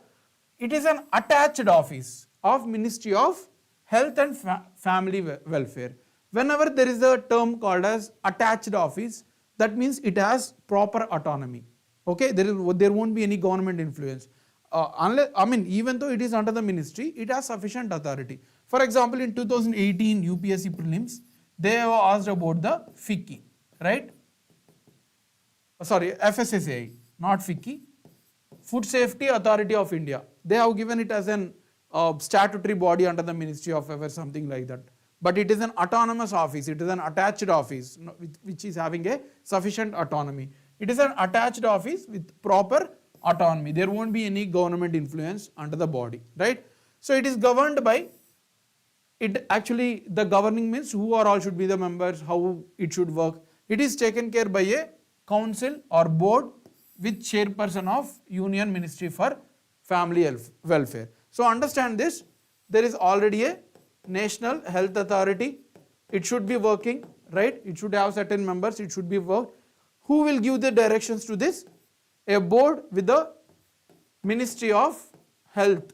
It is an attached office of Ministry of Health and Family Welfare. Whenever there is a term called as attached office, that means it has proper autonomy. Okay, there won't be any government influence. Even though it is under the ministry, it has sufficient authority. For example, in 2018 UPSC prelims, they have asked about the FICCI, right? Sorry, FSSAI, not FICCI, Food Safety Authority of India. They have given it as an statutory body under the Ministry of Affairs, something like that. But it is an autonomous office, it is an attached office which is having a sufficient autonomy. It is an attached office with proper autonomy. There won't be any government influence under the body, right? So it is governed by, the governing means who are all should be the members, how it should work. It is taken care by a council or board with chairperson of Union Ministry for Family Welfare. So understand this, there is already a National Health Authority. It should be working, right? It should have certain members, it should be worked. Who will give the directions to this? A board with the Ministry of Health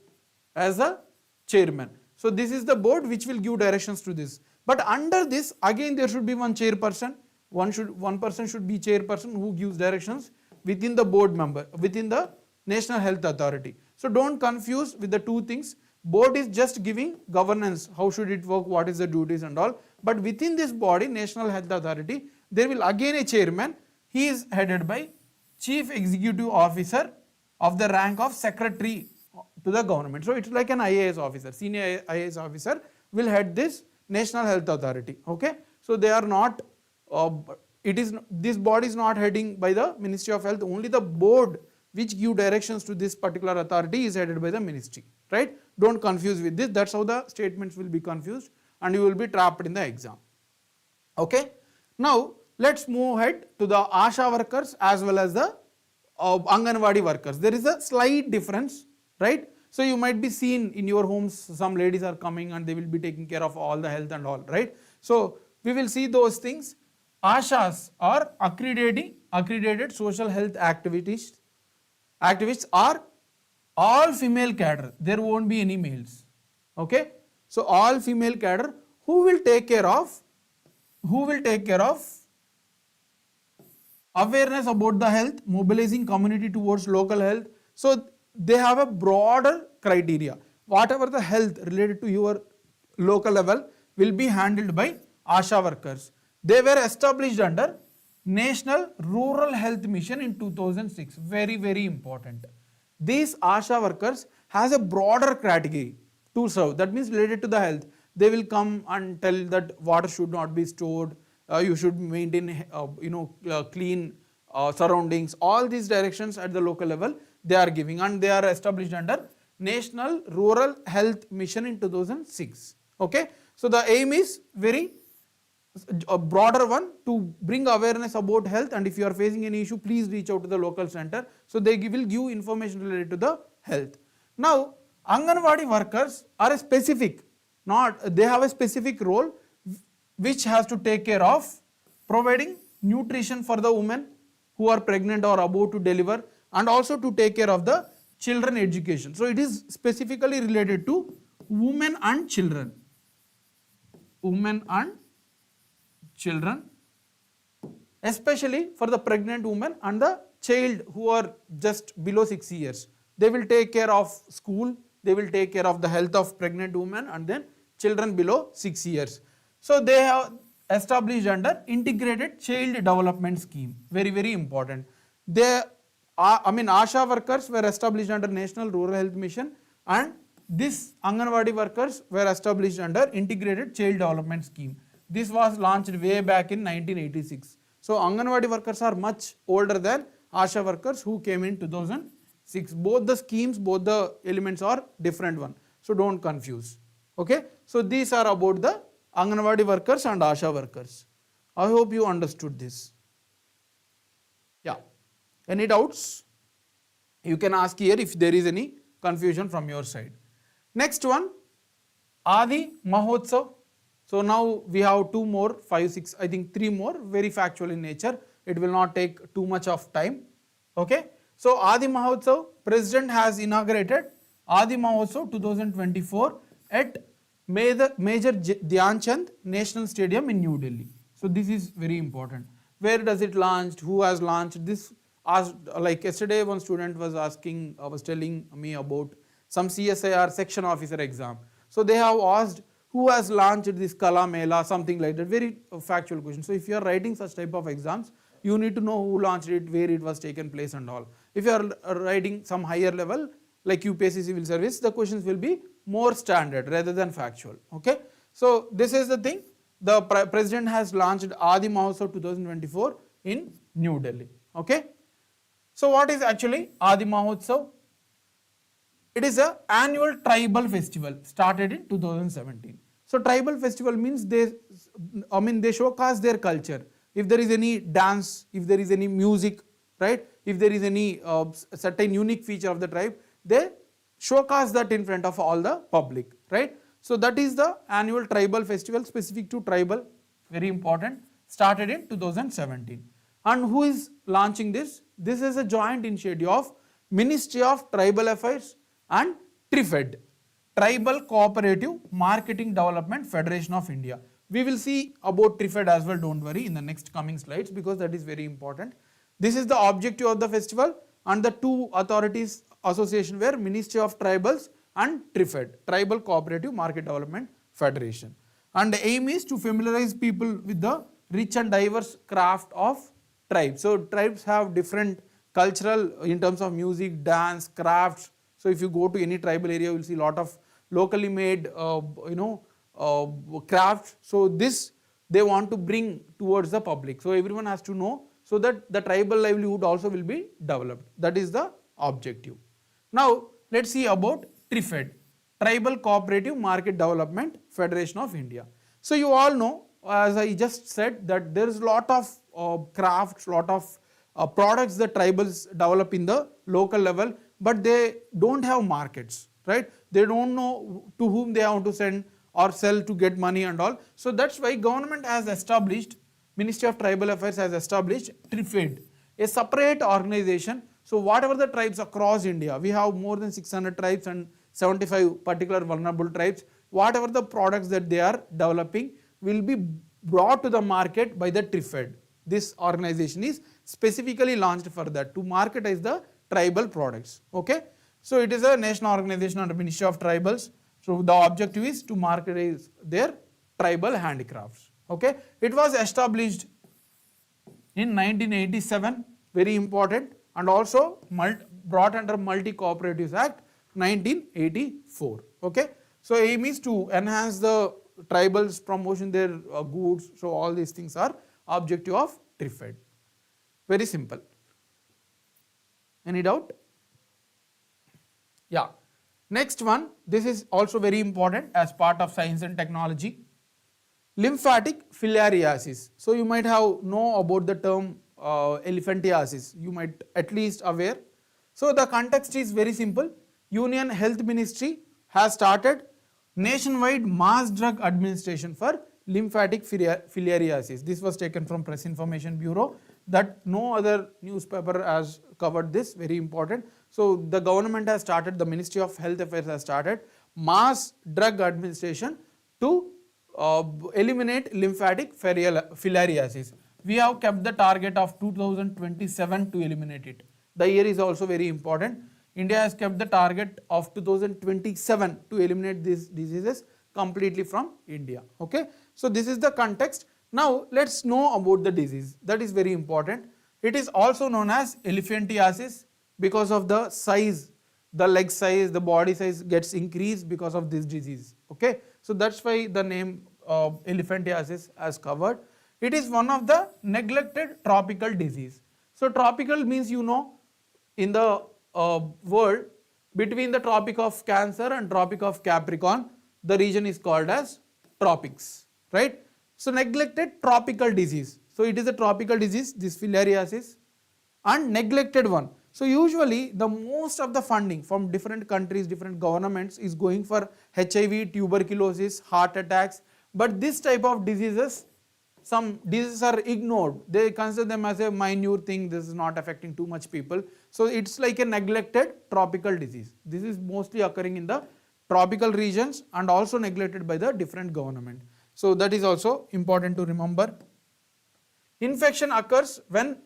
as a chairman. So this is the board which will give directions to this. But under this, again there should be one chairperson. One person should be chairperson who gives directions within the board member, within the National Health Authority. So don't confuse with the two things. Board is just giving governance, how should it work, what is the duties and all. But within this body, National Health Authority, there will again a chairman. He is headed by Chief Executive Officer of the rank of Secretary to the government. So it's like an IAS officer, senior IAS officer will head this National Health Authority. Okay, so they are not, this body is not heading by the Ministry of Health, only the board which give directions to this particular authority is headed by the ministry, right? Don't confuse with this, that's how the statements will be confused and you will be trapped in the exam. Okay, now let's move ahead to the ASHA workers as well as the Anganwadi workers. There is a slight difference, right? So you might be seen in your homes, some ladies are coming and they will be taking care of all the health and all, right? So we will see those things. ASHAs are accredited social health activists are all female cadre. There won't be any males. Okay, so all female cadre who will take care of awareness about the health, mobilizing community towards local health. So they have a broader criteria. Whatever the health related to your local level will be handled by ASHA workers. They were established under National Rural Health Mission in 2006. Very, very important. These ASHA workers has a broader category to serve. That means related to the health. They will come and tell that water should not be stored. You should maintain, clean surroundings. All these directions at the local level they are giving, and they are established under National Rural Health Mission in 2006. Okay, so the aim is a broader one, to bring awareness about health, and if you are facing any issue, please reach out to the local center. So they will give information related to the health. Now, Anganwadi workers are a specific, they have a specific role which has to take care of providing nutrition for the women who are pregnant or about to deliver, and also to take care of the children education. So it is specifically related to women and children. Women and children, especially for the pregnant woman and the child who are just below 6 years. They will take care of school, they will take care of the health of pregnant women and then children below 6 years. So they have established under Integrated Child Development Scheme. Very, very important. ASHA workers were established under National Rural Health Mission, and this Anganwadi workers were established under Integrated Child Development Scheme. This was launched way back in 1986. So Anganwadi workers are much older than ASHA workers who came in 2006. Both the schemes, both the elements are different one. So don't confuse. Okay. So these are about the Anganwadi workers and ASHA workers. I hope you understood this. Yeah. Any doubts? You can ask here if there is any confusion from your side. Next one, Adi Mahotsav. So now we have 2 more, 5, 6, I think 3 more, very factual in nature. It will not take too much of time. Okay. So Adi Mahotsav, President has inaugurated Adi Mahotsav 2024 at Major Dhyan Chand National Stadium in New Delhi. So this is very important. Where does it launch? Who has launched this? Like yesterday, one student was asking, was telling me about some CSIR section officer exam. So they have asked who has launched this Kala Mela, something like that. Very factual question. So if you are writing such type of exams, you need to know who launched it, where it was taken place and all. If you are writing some higher level, like UPSC Civil Service, the questions will be more standard rather than factual. Okay. So this is the thing. The President has launched Adi Mahotsav 2024 in New Delhi. Okay. So what is actually Adi Mahotsav? It is an annual tribal festival started in 2017. So tribal festival means they showcase their culture. If there is any dance, if there is any music, right? If there is any certain unique feature of the tribe, they showcase that in front of all the public, right? So that is the annual tribal festival specific to tribal, very important, started in 2017. And who is launching this? This is a joint initiative of Ministry of Tribal Affairs and TRIFED, Tribal Cooperative Marketing Development Federation of India. We will see about TRIFED as well, don't worry, in the next coming slides, because that is very important. This is the objective of the festival, and the two authorities association were Ministry of Tribals and TRIFED, Tribal Cooperative Market Development Federation. And the aim is to familiarize people with the rich and diverse craft of tribes. So tribes have different cultural in terms of music, dance, crafts. So if you go to any tribal area, you will see a lot of locally made crafts. So this they want to bring towards the public. So everyone has to know, so that the tribal livelihood also will be developed. That is the objective. Now let's see about TRIFED, Tribal Cooperative Market Development Federation of India. So you all know, as I just said, that there is a lot of crafts, lot of products that tribals develop in the local level, but they don't have markets, right? They don't know to whom they want to send or sell to get money and all. So that's why government has established, Ministry of Tribal Affairs has established TRIFED, a separate organization. So whatever the tribes across India, we have more than 600 tribes and 75 particular vulnerable tribes, whatever the products that they are developing will be brought to the market by the TRIFED. This organization is specifically launched for that, to marketize the tribal products. Okay. So it is a national organization under Ministry of Tribals. So the objective is to marketize their tribal handicrafts. Okay. It was established in 1987, very important, and also brought under Multi Cooperatives Act 1984. Okay. So aim is to enhance the tribals promotion their goods. So all these things are objective of TRIFED. Very simple. Any doubt? Yeah. Next one, this is also very important as part of science and technology. Lymphatic filariasis. So you might have know about the term elephantiasis. You might at least aware. So the context is very simple. Union Health Ministry has started nationwide mass drug administration for lymphatic filariasis. This was taken from Press Information Bureau, that no other newspaper has covered this, very important. So the government has started, the Ministry of Health Affairs has started mass drug administration to eliminate lymphatic filariasis. We have kept the target of 2027 to eliminate it. The year is also very important. India has kept the target of 2027 to eliminate these diseases completely from India. Okay. So this is the context. Now let's know about the disease. That is very important. It is also known as elephantiasis because of the size, the leg size, the body size gets increased because of this disease. Okay. So that's why the name elephantiasis has covered. It is one of the neglected tropical disease. So tropical means, you know, in the world between the Tropic of Cancer and Tropic of Capricorn, the region is called as tropics, right? So neglected tropical disease. So it is a tropical disease, this filariasis, and neglected one. So usually the most of the funding from different countries, different governments is going for HIV, tuberculosis, heart attacks, but this type of diseases, some diseases are ignored. They consider them as a minute thing, this is not affecting too much people. So it's like a neglected tropical disease. This is mostly occurring in the tropical regions and also neglected by the different government. So that is also important to remember. Infection occurs when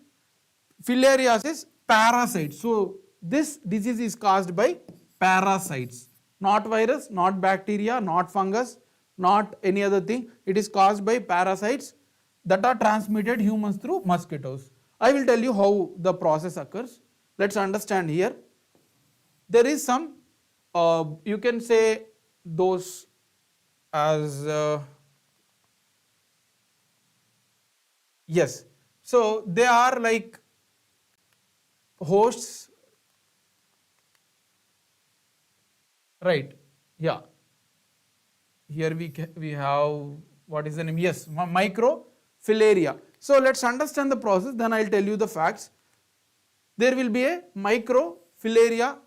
filariasis parasites. So this disease is caused by parasites, not virus, not bacteria, not fungus, not any other thing. It is caused by parasites that are transmitted humans through mosquitoes. I will tell you how the process occurs. Let's understand here. There is some, you can say those as, yes, so they are like hosts, right? Yeah. Here we have, what is the name? Yes, microfilaria. So let's understand the process, then I'll tell you the facts. There will be a microfilaria,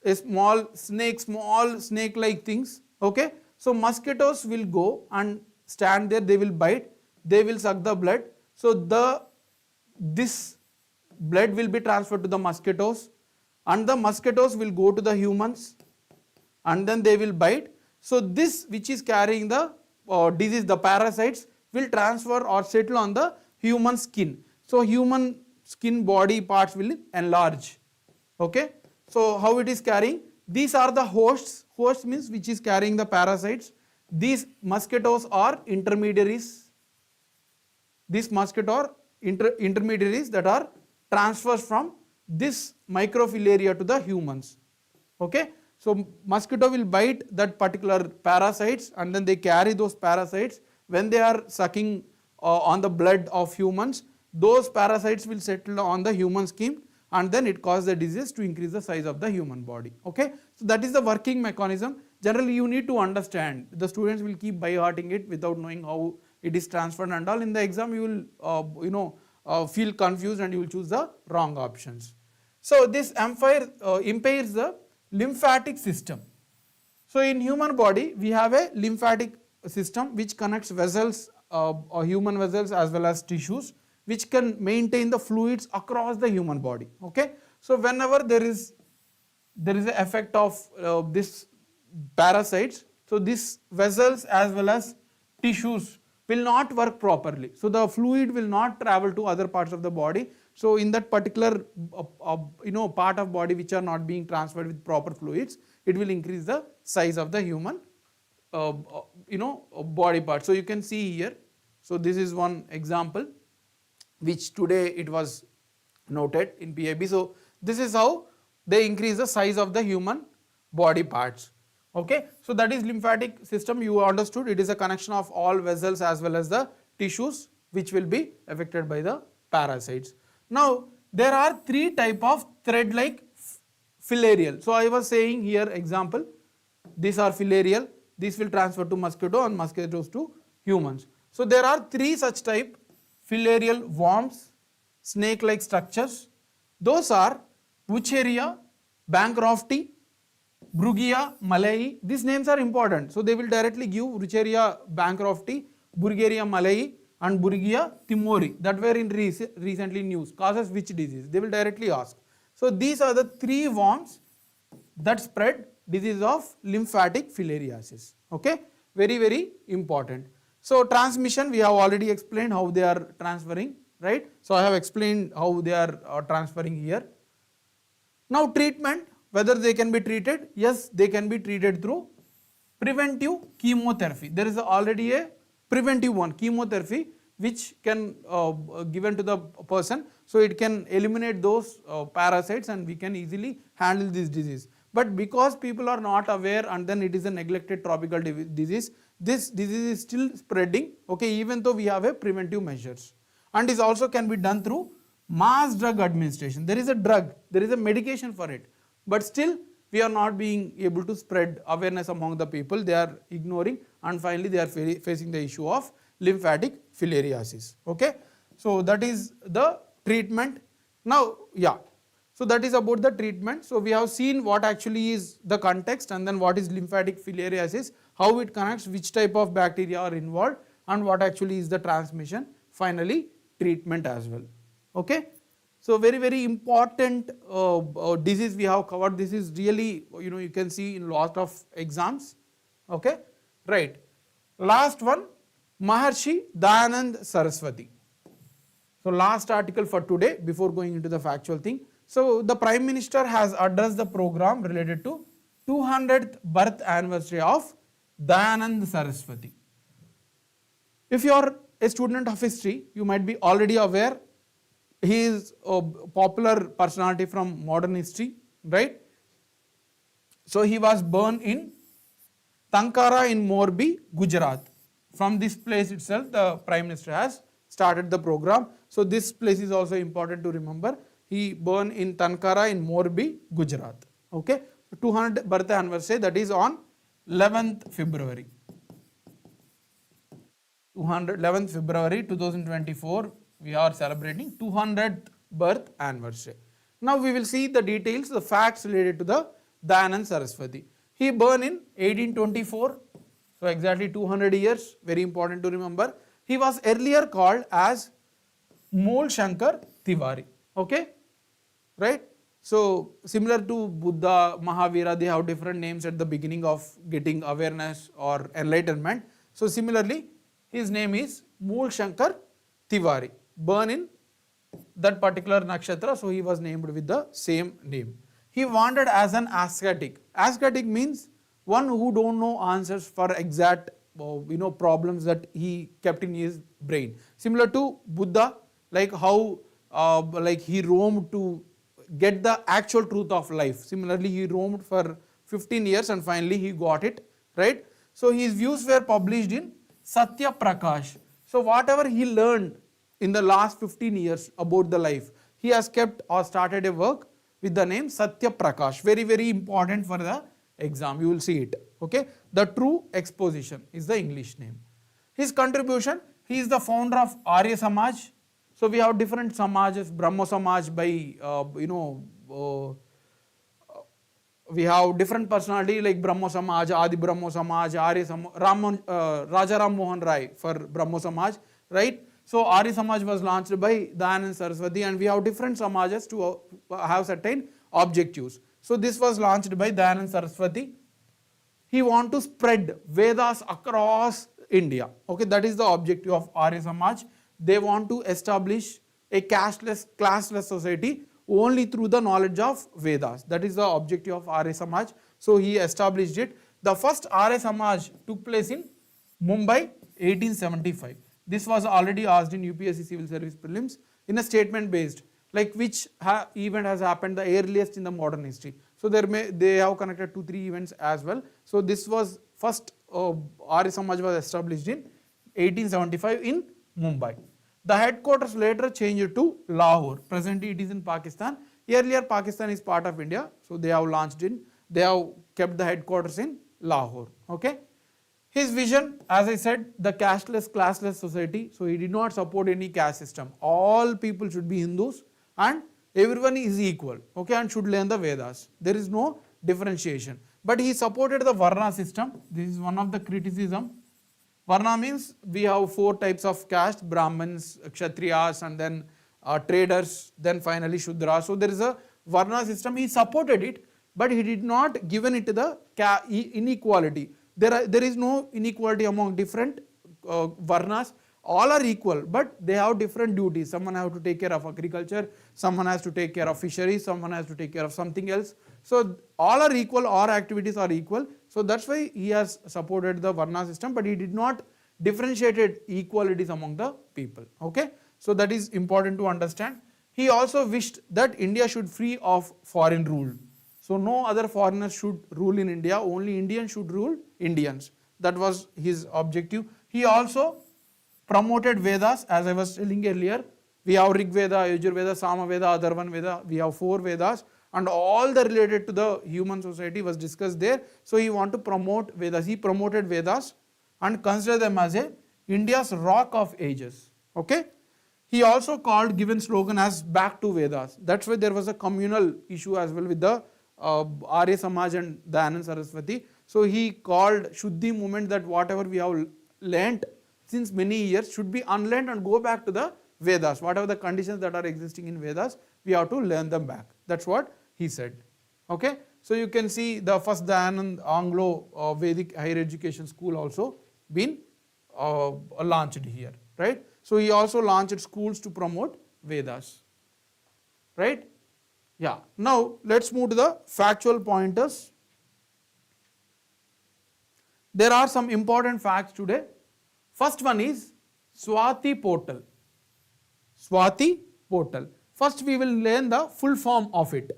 a small snake-like things. Okay. So mosquitoes will go and stand there. They will bite. They will suck the blood. So this blood will be transferred to the mosquitoes, and the mosquitoes will go to the humans, and then they will bite. So this which is carrying the disease, the parasites, will transfer or settle on the human skin. So human skin body parts will enlarge. Okay. So how it is carrying? These are the hosts. Host means which is carrying the parasites. These mosquitoes are intermediaries. These mosquitoes are intermediaries that are transfers from this microfilaria to the humans. Okay. So mosquito will bite that particular parasites, and then they carry those parasites. When they are sucking on the blood of humans, those parasites will settle on the human skin, and then it causes the disease to increase the size of the human body. Okay. So that is the working mechanism. Generally you need to understand. The students will keep by hearting it without knowing how it is transferred and all. In the exam you will feel confused and you will choose the wrong options. So this impairs the lymphatic system. So in human body we have a lymphatic system which connects vessels, human vessels as well as tissues, which can maintain the fluids across the human body. Okay. So whenever there is an effect of this parasites, so these vessels as well as tissues will not work properly. So the fluid will not travel to other parts of the body. So in that particular part of body which are not being transferred with proper fluids, it will increase the size of the human body part. So you can see here. So this is one example which today it was noted in PIB. So this is how they increase the size of the human body parts. Okay. So that is lymphatic system. You understood it is a connection of all vessels as well as the tissues which will be affected by the parasites. Now there are three type of thread-like filarial. So I was saying here example, these are filarial, these will transfer to mosquito and mosquitoes to humans. So there are three such type filarial worms, snake-like structures. Those are Wucheria, Bancrofti, Brugia malayi. These names are important. So they will directly give Wucheria bancrofti, Bulgaria malayi and Brugia timori that were in recently news. Causes which disease? They will directly ask. So these are the three worms that spread disease of lymphatic filariasis. Okay. Very, very important. So transmission we have already explained how they are transferring, right. So I have explained how they are transferring here. Now treatment, whether they can be treated? Yes, they can be treated through preventive chemotherapy. There is already a preventive one, chemotherapy, which can given to the person. So it can eliminate those parasites and we can easily handle this disease. But because people are not aware and then it is a neglected tropical disease, this disease is still spreading, okay, even though we have a preventive measures. And this also can be done through mass drug administration. There is a drug, there is a medication for it. But still we are not being able to spread awareness among the people. They are ignoring and finally they are facing the issue of lymphatic filariasis. Okay. So that is the treatment. Now, yeah. So that is about the treatment. So we have seen what actually is the context, and then what is lymphatic filariasis, how it connects, which type of bacteria are involved, and what actually is the transmission. Finally, treatment as well. Okay. So very important disease we have covered. This is really, you can see in lot of exams. Okay. Right. Last one, Maharshi Dayanand Saraswati. So last article for today before going into the factual thing. So the Prime Minister has addressed the program related to 200th birth anniversary of Dayanand Saraswati. If you are a student of history, you might be already aware he is a popular personality from modern history, right? So he was born in Tankara in Morbi, Gujarat. From this place itself, the Prime Minister has started the program. So this place is also important to remember. He born in Tankara in Morbi, Gujarat. Okay, 200th birth anniversary, that is on 11th February. 11th February 2024, we are celebrating 200th birth anniversary. Now we will see the details, the facts related to the Dayanand Saraswati. He born in 1824, so exactly 200 years, very important to remember. He was earlier called as Mool Shankar Tiwari. Okay, right? So similar to Buddha, Mahavira, they have different names at the beginning of getting awareness or enlightenment. So similarly, his name is Mool Shankar Tiwari, born in that particular nakshatra, so he was named with the same name. He wanted as an ascetic. Ascetic means one who don't know answers for exact problems that he kept in his brain. Similar to Buddha, like how he roamed to get the actual truth of life. Similarly, he roamed for 15 years and finally he got it, right? So his views were published in Satya Prakash. So whatever he learned in the last 15 years about the life, he has kept or started a work with the name Satya Prakash. Very important for the exam. You will see it. Okay. The True Exposition is the English name. His contribution, he is the founder of Arya Samaj. So we have different Samajas, Brahmo Samaj by, we have different personality like Brahmo Samaj, Adi Brahmo Samaj, Arya Samaj, Raja Ram Mohan Rai for Brahmo Samaj, right? So Arya Samaj was launched by Dayanand Saraswati, and we have different Samajas to have certain objectives. So this was launched by Dayanand Saraswati. He want to spread Vedas across India. Okay, that is the objective of Arya Samaj. They want to establish a casteless, classless society only through the knowledge of Vedas. That is the objective of Arya Samaj. So he established it. The first Arya Samaj took place in Mumbai, 1875. This was already asked in UPSC Civil Service Prelims in a statement based, like which event has happened the earliest in the modern history. So they have connected 2-3 events as well. So this was first Arya Samaj was established in 1875 in Mumbai. The headquarters later changed to Lahore. Presently it is in Pakistan. Earlier Pakistan is part of India. So they have kept the headquarters in Lahore. Okay. His vision, as I said, the casteless, classless society. So he did not support any caste system. All people should be Hindus and everyone is equal, okay, and should learn the Vedas. There is no differentiation. But he supported the Varna system. This is one of the criticism. Varna means we have 4 types of caste: Brahmins, Kshatriyas, and then traders, then finally Shudras. So there is a Varna system. He supported it, but he did not given it the inequality. There is no inequality among different Varnas. All are equal, but they have different duties. Someone has to take care of agriculture, someone has to take care of fisheries, someone has to take care of something else. So all are equal, all activities are equal. So that's why he has supported the Varna system, but he did not differentiated equalities among the people. Okay, so that is important to understand. He also wished that India should free of foreign rule. So no other foreigners should rule in India, only Indians should rule Indians. That was his objective. He also promoted Vedas, as I was telling earlier. We have Rig Veda, Yajur Veda, Sama Veda, Atharvan Veda. We have 4 Vedas, and all the related to the human society was discussed there. So he want to promote Vedas. He promoted Vedas and consider them as India's rock of ages. Okay. He also called given slogan as back to Vedas. That's why there was a communal issue as well with the Arya Samaj and Dayanand Saraswati. So he called Shuddhi movement that whatever we have learnt since many years should be unlearned and go back to the Vedas. Whatever the conditions that are existing in Vedas, we have to learn them back. That's what he said. Okay. So you can see the first Dayanand Anglo Vedic higher education school also been launched here, right? So he also launched schools to promote Vedas, right? Yeah. Now let's move to the factual pointers. There are some important facts today. First one is Swati portal. Swati portal. First we will learn the full form of it.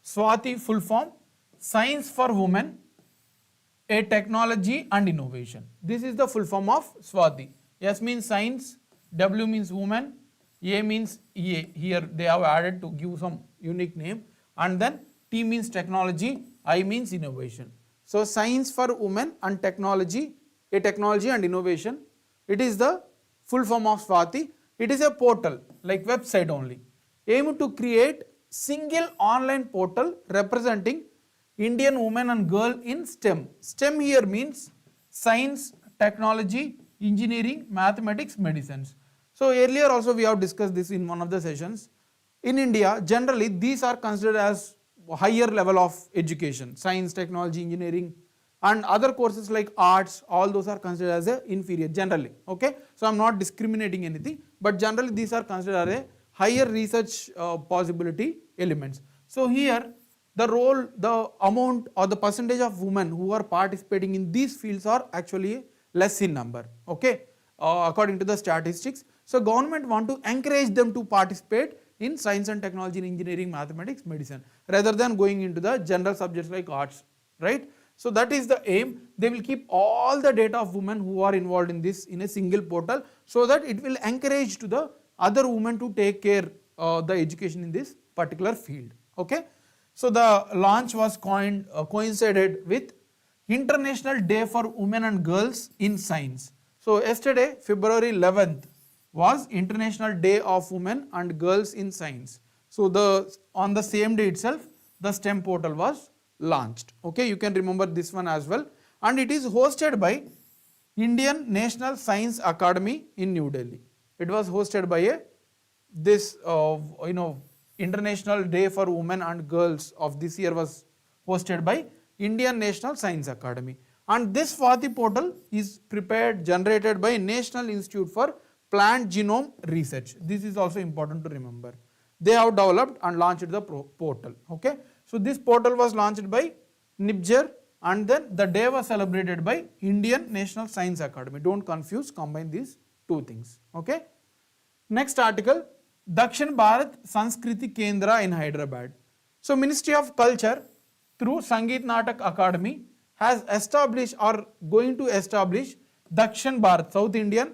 Swati full form, Science for Women, a Technology and Innovation. This is the full form of Swati. S means science, W means woman, A means EA. Here they have added to give some unique name, and then T means technology, I means innovation. So Science for Women and Technology, a Technology and Innovation. It is the full form of Swati. It is a portal like website only. Aim to create single online portal representing Indian women and girl in STEM. STEM here means science, technology, engineering, mathematics, medicines. So earlier also we have discussed this in one of the sessions. In India, generally these are considered as higher level of education. Science, technology, engineering and other courses like arts, all those are considered as a inferior generally. Okay. So I am not discriminating anything, but generally these are considered as a higher research possibility elements. So here the role, the amount or the percentage of women who are participating in these fields are actually less in number, okay, according to the statistics. So government want to encourage them to participate in science and technology, in engineering, mathematics, medicine, rather than going into the general subjects like arts, right? So that is the aim. They will keep all the data of women who are involved in this in a single portal, so that it will encourage to the other women to take care the education in this particular field, okay. So the launch was coincided with International Day for Women and Girls in Science. So yesterday, February 11th, was International Day of Women and Girls in Science. So on the same day itself, the STEM portal was launched. Okay, you can remember this one as well. And it is hosted by Indian National Science Academy in New Delhi. It was hosted by this International Day for Women and Girls of this year was hosted by Indian National Science Academy. And this Swati portal is generated by National Institute for Plant Genome Research. This is also important to remember. They have developed and launched the portal. Okay. So this portal was launched by NIPJER, and then the day was celebrated by Indian National Science Academy. Don't confuse, combine these two things. Okay. Next article, Dakshin Bharat Sanskriti Kendra in Hyderabad. So Ministry of Culture through Sangeet Natak Academy has established or going to establish Dakshin Bharat, South Indian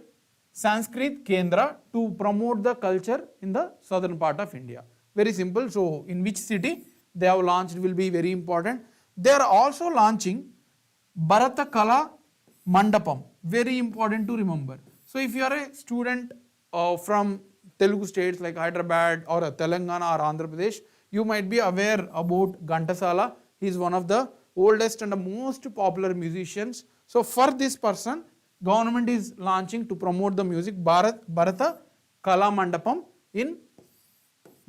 Sanskrit Kendra, to promote the culture in the southern part of India. Very simple. So in which city they have launched will be very important. They are also launching Bharata Kala Mandapam. Very important to remember. So if you are a student from Telugu states like Hyderabad or Telangana or Andhra Pradesh, you might be aware about Ghantasala. He is one of the oldest and the most popular musicians. So for this person, government is launching to promote the music Bharata Kala Mandapam in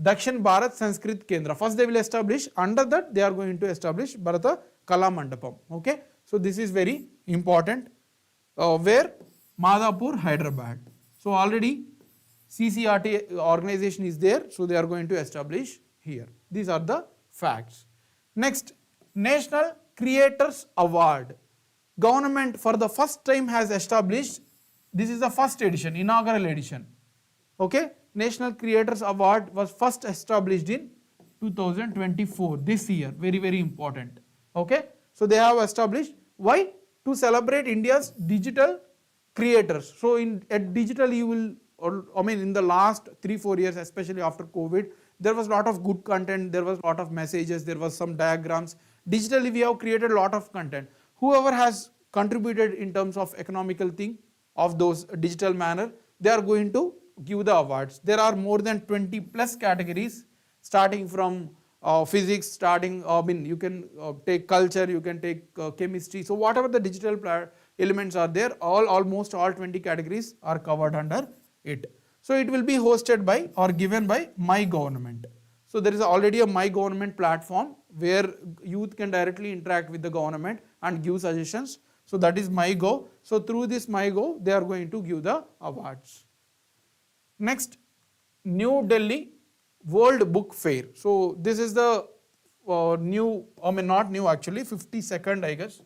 Dakshin Bharat Sanskrit Kendra. First they will establish, under that they are going to establish Bharata Kala Mandapam. Okay. So this is very important. Where? Madhapur, Hyderabad. So already CCRT organization is there, so they are going to establish here. These are the facts. Next, National Creators Award. Government for the first time has established, this is the first edition, inaugural edition. Okay, National Creators Award was first established in 2024, this year, very, very important. Okay, so they have established, why? To celebrate India's digital creators. So at digital you will, in the last 3-4 years, especially after COVID, there was a lot of good content, there was a lot of messages, there was some diagrams. Digitally we have created a lot of content. Whoever has contributed in terms of economical thing of those digital manner, they are going to give the awards. There are more than 20 plus categories, starting from physics, you can take culture, you can take chemistry. So whatever the digital elements are there, almost all 20 categories are covered under it. So it will be hosted by or given by My Government. So there is already a My Government platform where youth can directly interact with the government and give suggestions. So that is MyGov. So through this MyGov, they are going to give the awards. Next, New Delhi World Book Fair. So this is the not new actually, 52nd I guess,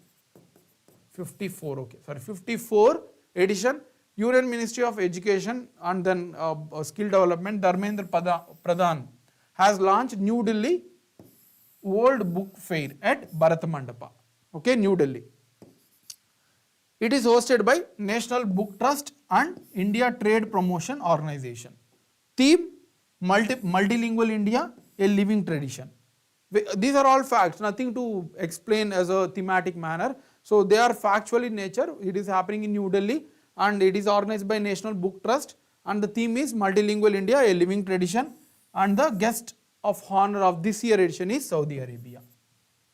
54, okay, sorry, 54 edition. Union Ministry of Education and then Skill Development, Dharmendra Pradhan has launched New Delhi World Book Fair at Bharat Mandapa, okay, New Delhi. It is hosted by National Book Trust and India Trade Promotion Organization. Theme, Multilingual India, a living tradition. These are all facts, nothing to explain as a thematic manner. So they are factual in nature. It is happening in New Delhi and it is organized by National Book Trust, and the theme is Multilingual India, a living tradition, and the guest of honor of this year edition is Saudi Arabia.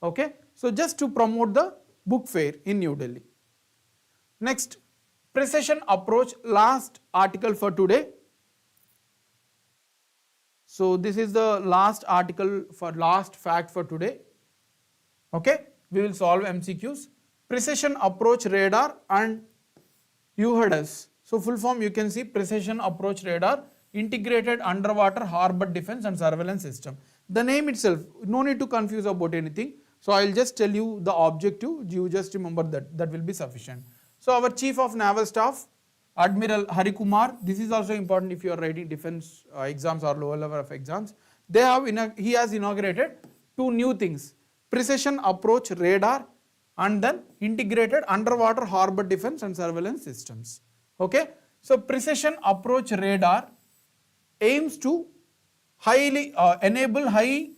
Okay, so just to promote the book fair in New Delhi. Next, precision approach, last article for today. So this is the last article for last fact for today. Okay, we will solve MCQs. Precision approach radar and UHDS. So full form you can see precision approach radar, integrated underwater harbor defense and surveillance system. The name itself, no need to confuse about anything. So I will just tell you the objective, you just remember that will be sufficient. So our Chief of Naval Staff, Admiral Hari Kumar, this is also important if you are writing defense exams or lower level of exams. He has inaugurated two new things, precision approach radar and then integrated underwater harbor defense and surveillance systems. Okay, so precision approach radar aims to enable high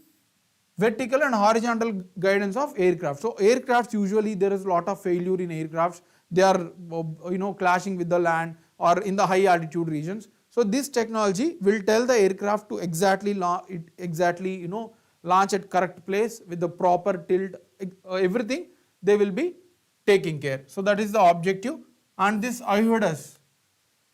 vertical and horizontal guidance of aircraft. So aircrafts, usually there is a lot of failure in aircrafts. They are clashing with the land or in the high altitude regions. So this technology will tell the aircraft to exactly launch at correct place with the proper tilt, everything they will be taking care. So that is the objective. And this IUDS,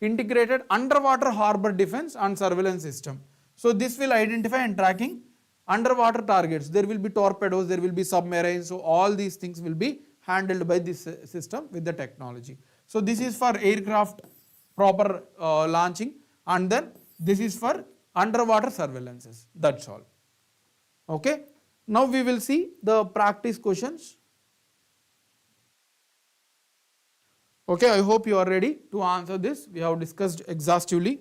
integrated underwater harbor defense and surveillance system. So this will identify and tracking underwater targets. There will be torpedoes, there will be submarines. So all these things will be handled by this system with the technology. So this is for aircraft proper launching, and then this is for underwater surveillances. That's all. Okay. Now we will see the practice questions. Okay, I hope you are ready to answer this. We have discussed exhaustively.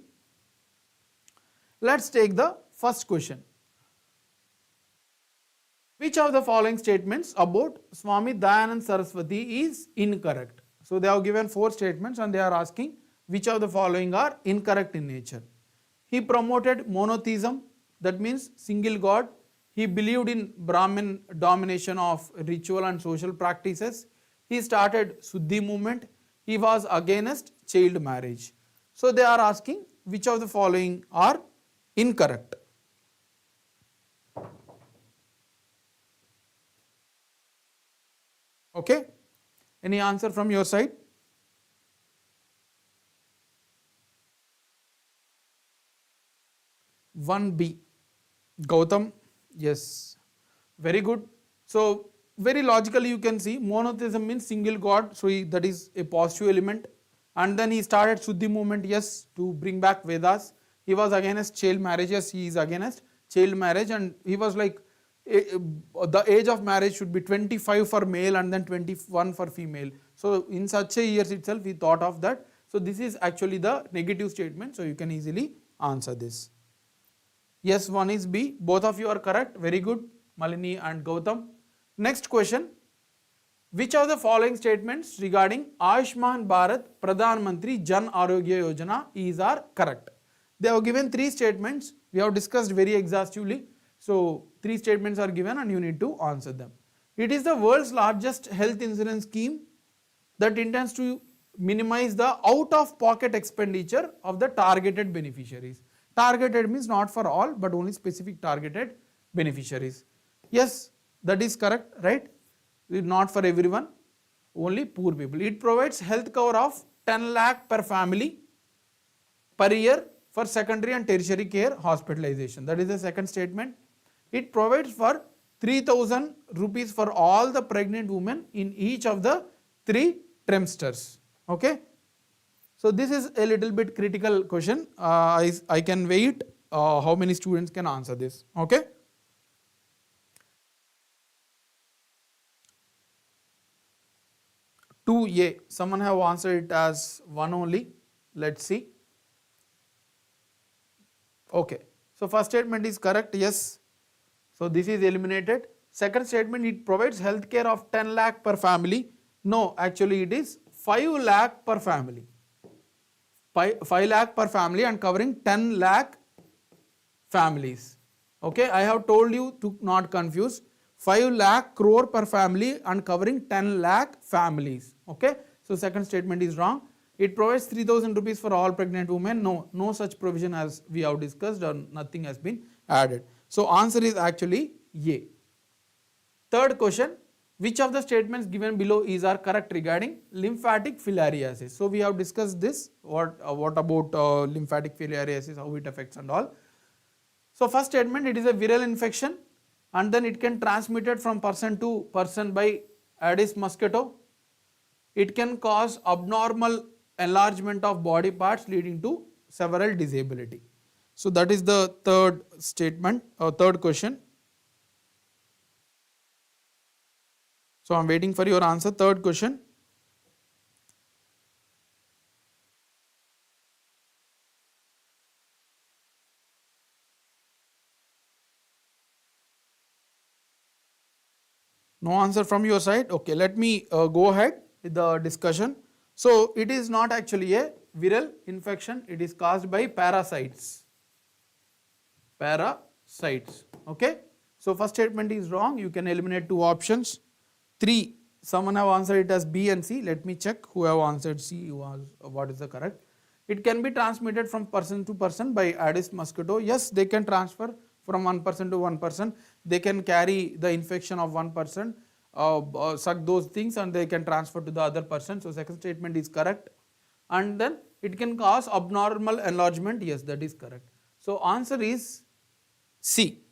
Let's take the first question. Which of the following statements about Swami Dayanand Saraswati is incorrect? So they have given 4 statements and they are asking which of the following are incorrect in nature. He promoted monotheism, that means single God. He believed in Brahmin domination of ritual and social practices. He started Suddhi movement. He was against child marriage. So they are asking which of the following are incorrect. Okay, any answer from your side? One B, Gautam, yes, very good. So very logically you can see monotheism means single God, so that is a positive element. And then he started Suddhi movement, yes, to bring back Vedas. He was against child marriage, yes, he is against child marriage, and he was like, the age of marriage should be 25 for male and then 21 for female. So in such a years itself he thought of that. So this is actually the negative statement, so you can easily answer this. Yes, one is B, both of you are correct, very good, Malini and Gautam. Next question, which of the following statements regarding Ayushman Bharat Pradhan Mantri Jan Arogya Yojana are correct? They have given 3 statements, we have discussed very exhaustively. So 3 statements are given and you need to answer them. It is the world's largest health insurance scheme that intends to minimize the out of pocket expenditure of the targeted beneficiaries. Targeted means not for all but only specific targeted beneficiaries. Yes, that is correct, right? Not for everyone, only poor people. It provides health cover of 10 lakh per family per year for secondary and tertiary care hospitalization. That is the second statement. It provides for 3,000 rupees for all the pregnant women in each of the 3 trimesters. Okay. So this is a little bit critical question. I can wait how many students can answer this. Okay. Two A. Someone have answered it as 1 only. Let's see. Okay. So first statement is correct. Yes. So this is eliminated. Second statement, it provides health care of 10 lakh per family. No, actually it is 5 lakh per family. 5 lakh per family and covering 10 lakh families. Okay, I have told you to not confuse. 5 lakh crore per family and covering 10 lakh families. Okay, so second statement is wrong. It provides 3,000 rupees for all pregnant women. No, no such provision as we have discussed, or nothing has been added. So answer is actually A. Third question, which of the statements given below are correct regarding lymphatic filariasis? So we have discussed this. What about lymphatic filariasis, how it affects and all. So first statement, it is a viral infection and then it can transmitted from person to person by Aedes mosquito. It can cause abnormal enlargement of body parts leading to several disability. So that is the third statement or third question. So I am waiting for your answer. Third question. No answer from your side. Okay, let me go ahead with the discussion. So it is not actually a viral infection. It is caused by parasites. Parasites. Okay. So first statement is wrong. You can eliminate 2 options. 3. Someone have answered it as B and C. Let me check who have answered C. What is the correct? It can be transmitted from person to person by Aedes mosquito. Yes, they can transfer from one person to one person. They can carry the infection of one person, suck those things, and they can transfer to the other person. So second statement is correct. And then it can cause abnormal enlargement. Yes, that is correct. So answer is C.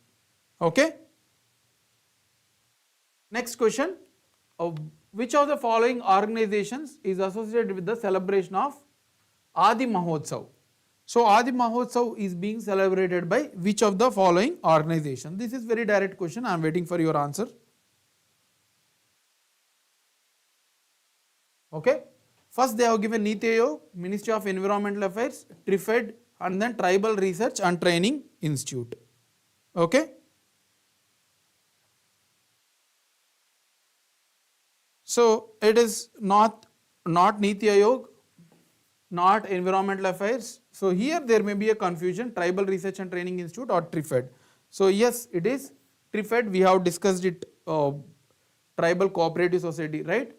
Okay. Next question. Which of the following organizations is associated with the celebration of Adi Mahotsav? So Adi Mahotsav is being celebrated by which of the following organization? This is very direct question. I am waiting for your answer. Okay. First they have given Niti Aayog, Ministry of Environmental Affairs, TRIFED, and then Tribal Research and Training Institute. Okay. So it is not Niti Aayog, not Environmental Affairs. So here there may be a confusion, Tribal Research and Training Institute or TRIFED. So yes, it is TRIFED. We have discussed it, Tribal Cooperative Society, right?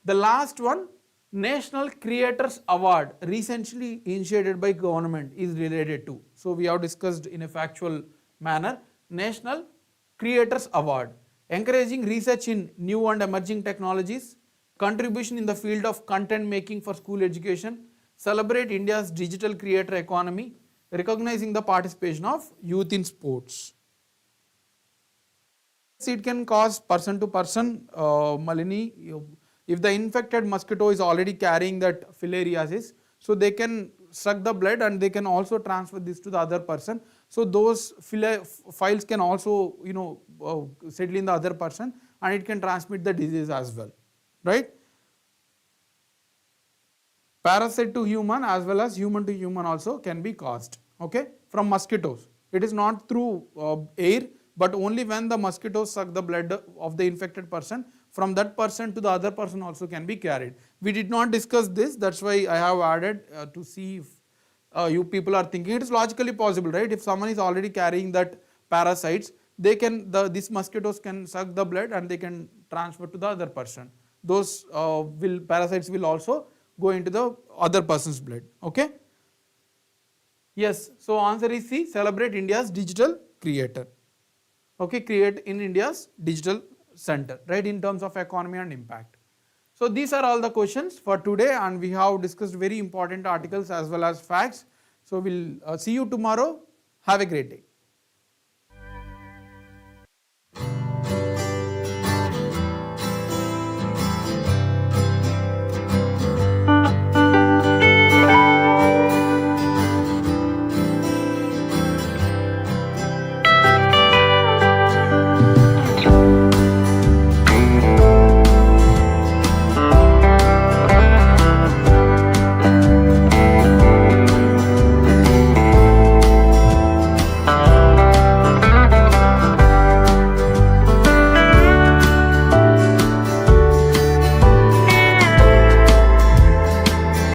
The last one, National Creators Award, recently initiated by government, is related to. So we have discussed in a factual manner, National Creators Award, encouraging research in new and emerging technologies, contribution in the field of content making for school education, celebrate India's digital creator economy, recognizing the participation of youth in sports. It can cause person to person, Malini, if the infected mosquito is already carrying that filariasis, so they can suck the blood and they can also transfer this to the other person. So those files can also, settle in the other person and it can transmit the disease as well, right? Parasite to human as well as human to human also can be caused, okay, from mosquitoes. It is not through air, but only when the mosquitoes suck the blood of the infected person, from that person to the other person also can be carried. We did not discuss this, that's why I have added to see if you people are thinking it is logically possible, right? If someone is already carrying that parasites, they can, these mosquitoes can suck the blood and they can transfer to the other person. Those parasites will also go into the other person's blood. Okay. Yes, so answer is C, celebrate India's digital creator. Okay, create in India's digital center, right, in terms of economy and impact. So these are all the questions for today, and we have discussed very important articles as well as facts. So we'll see you tomorrow. Have a great day.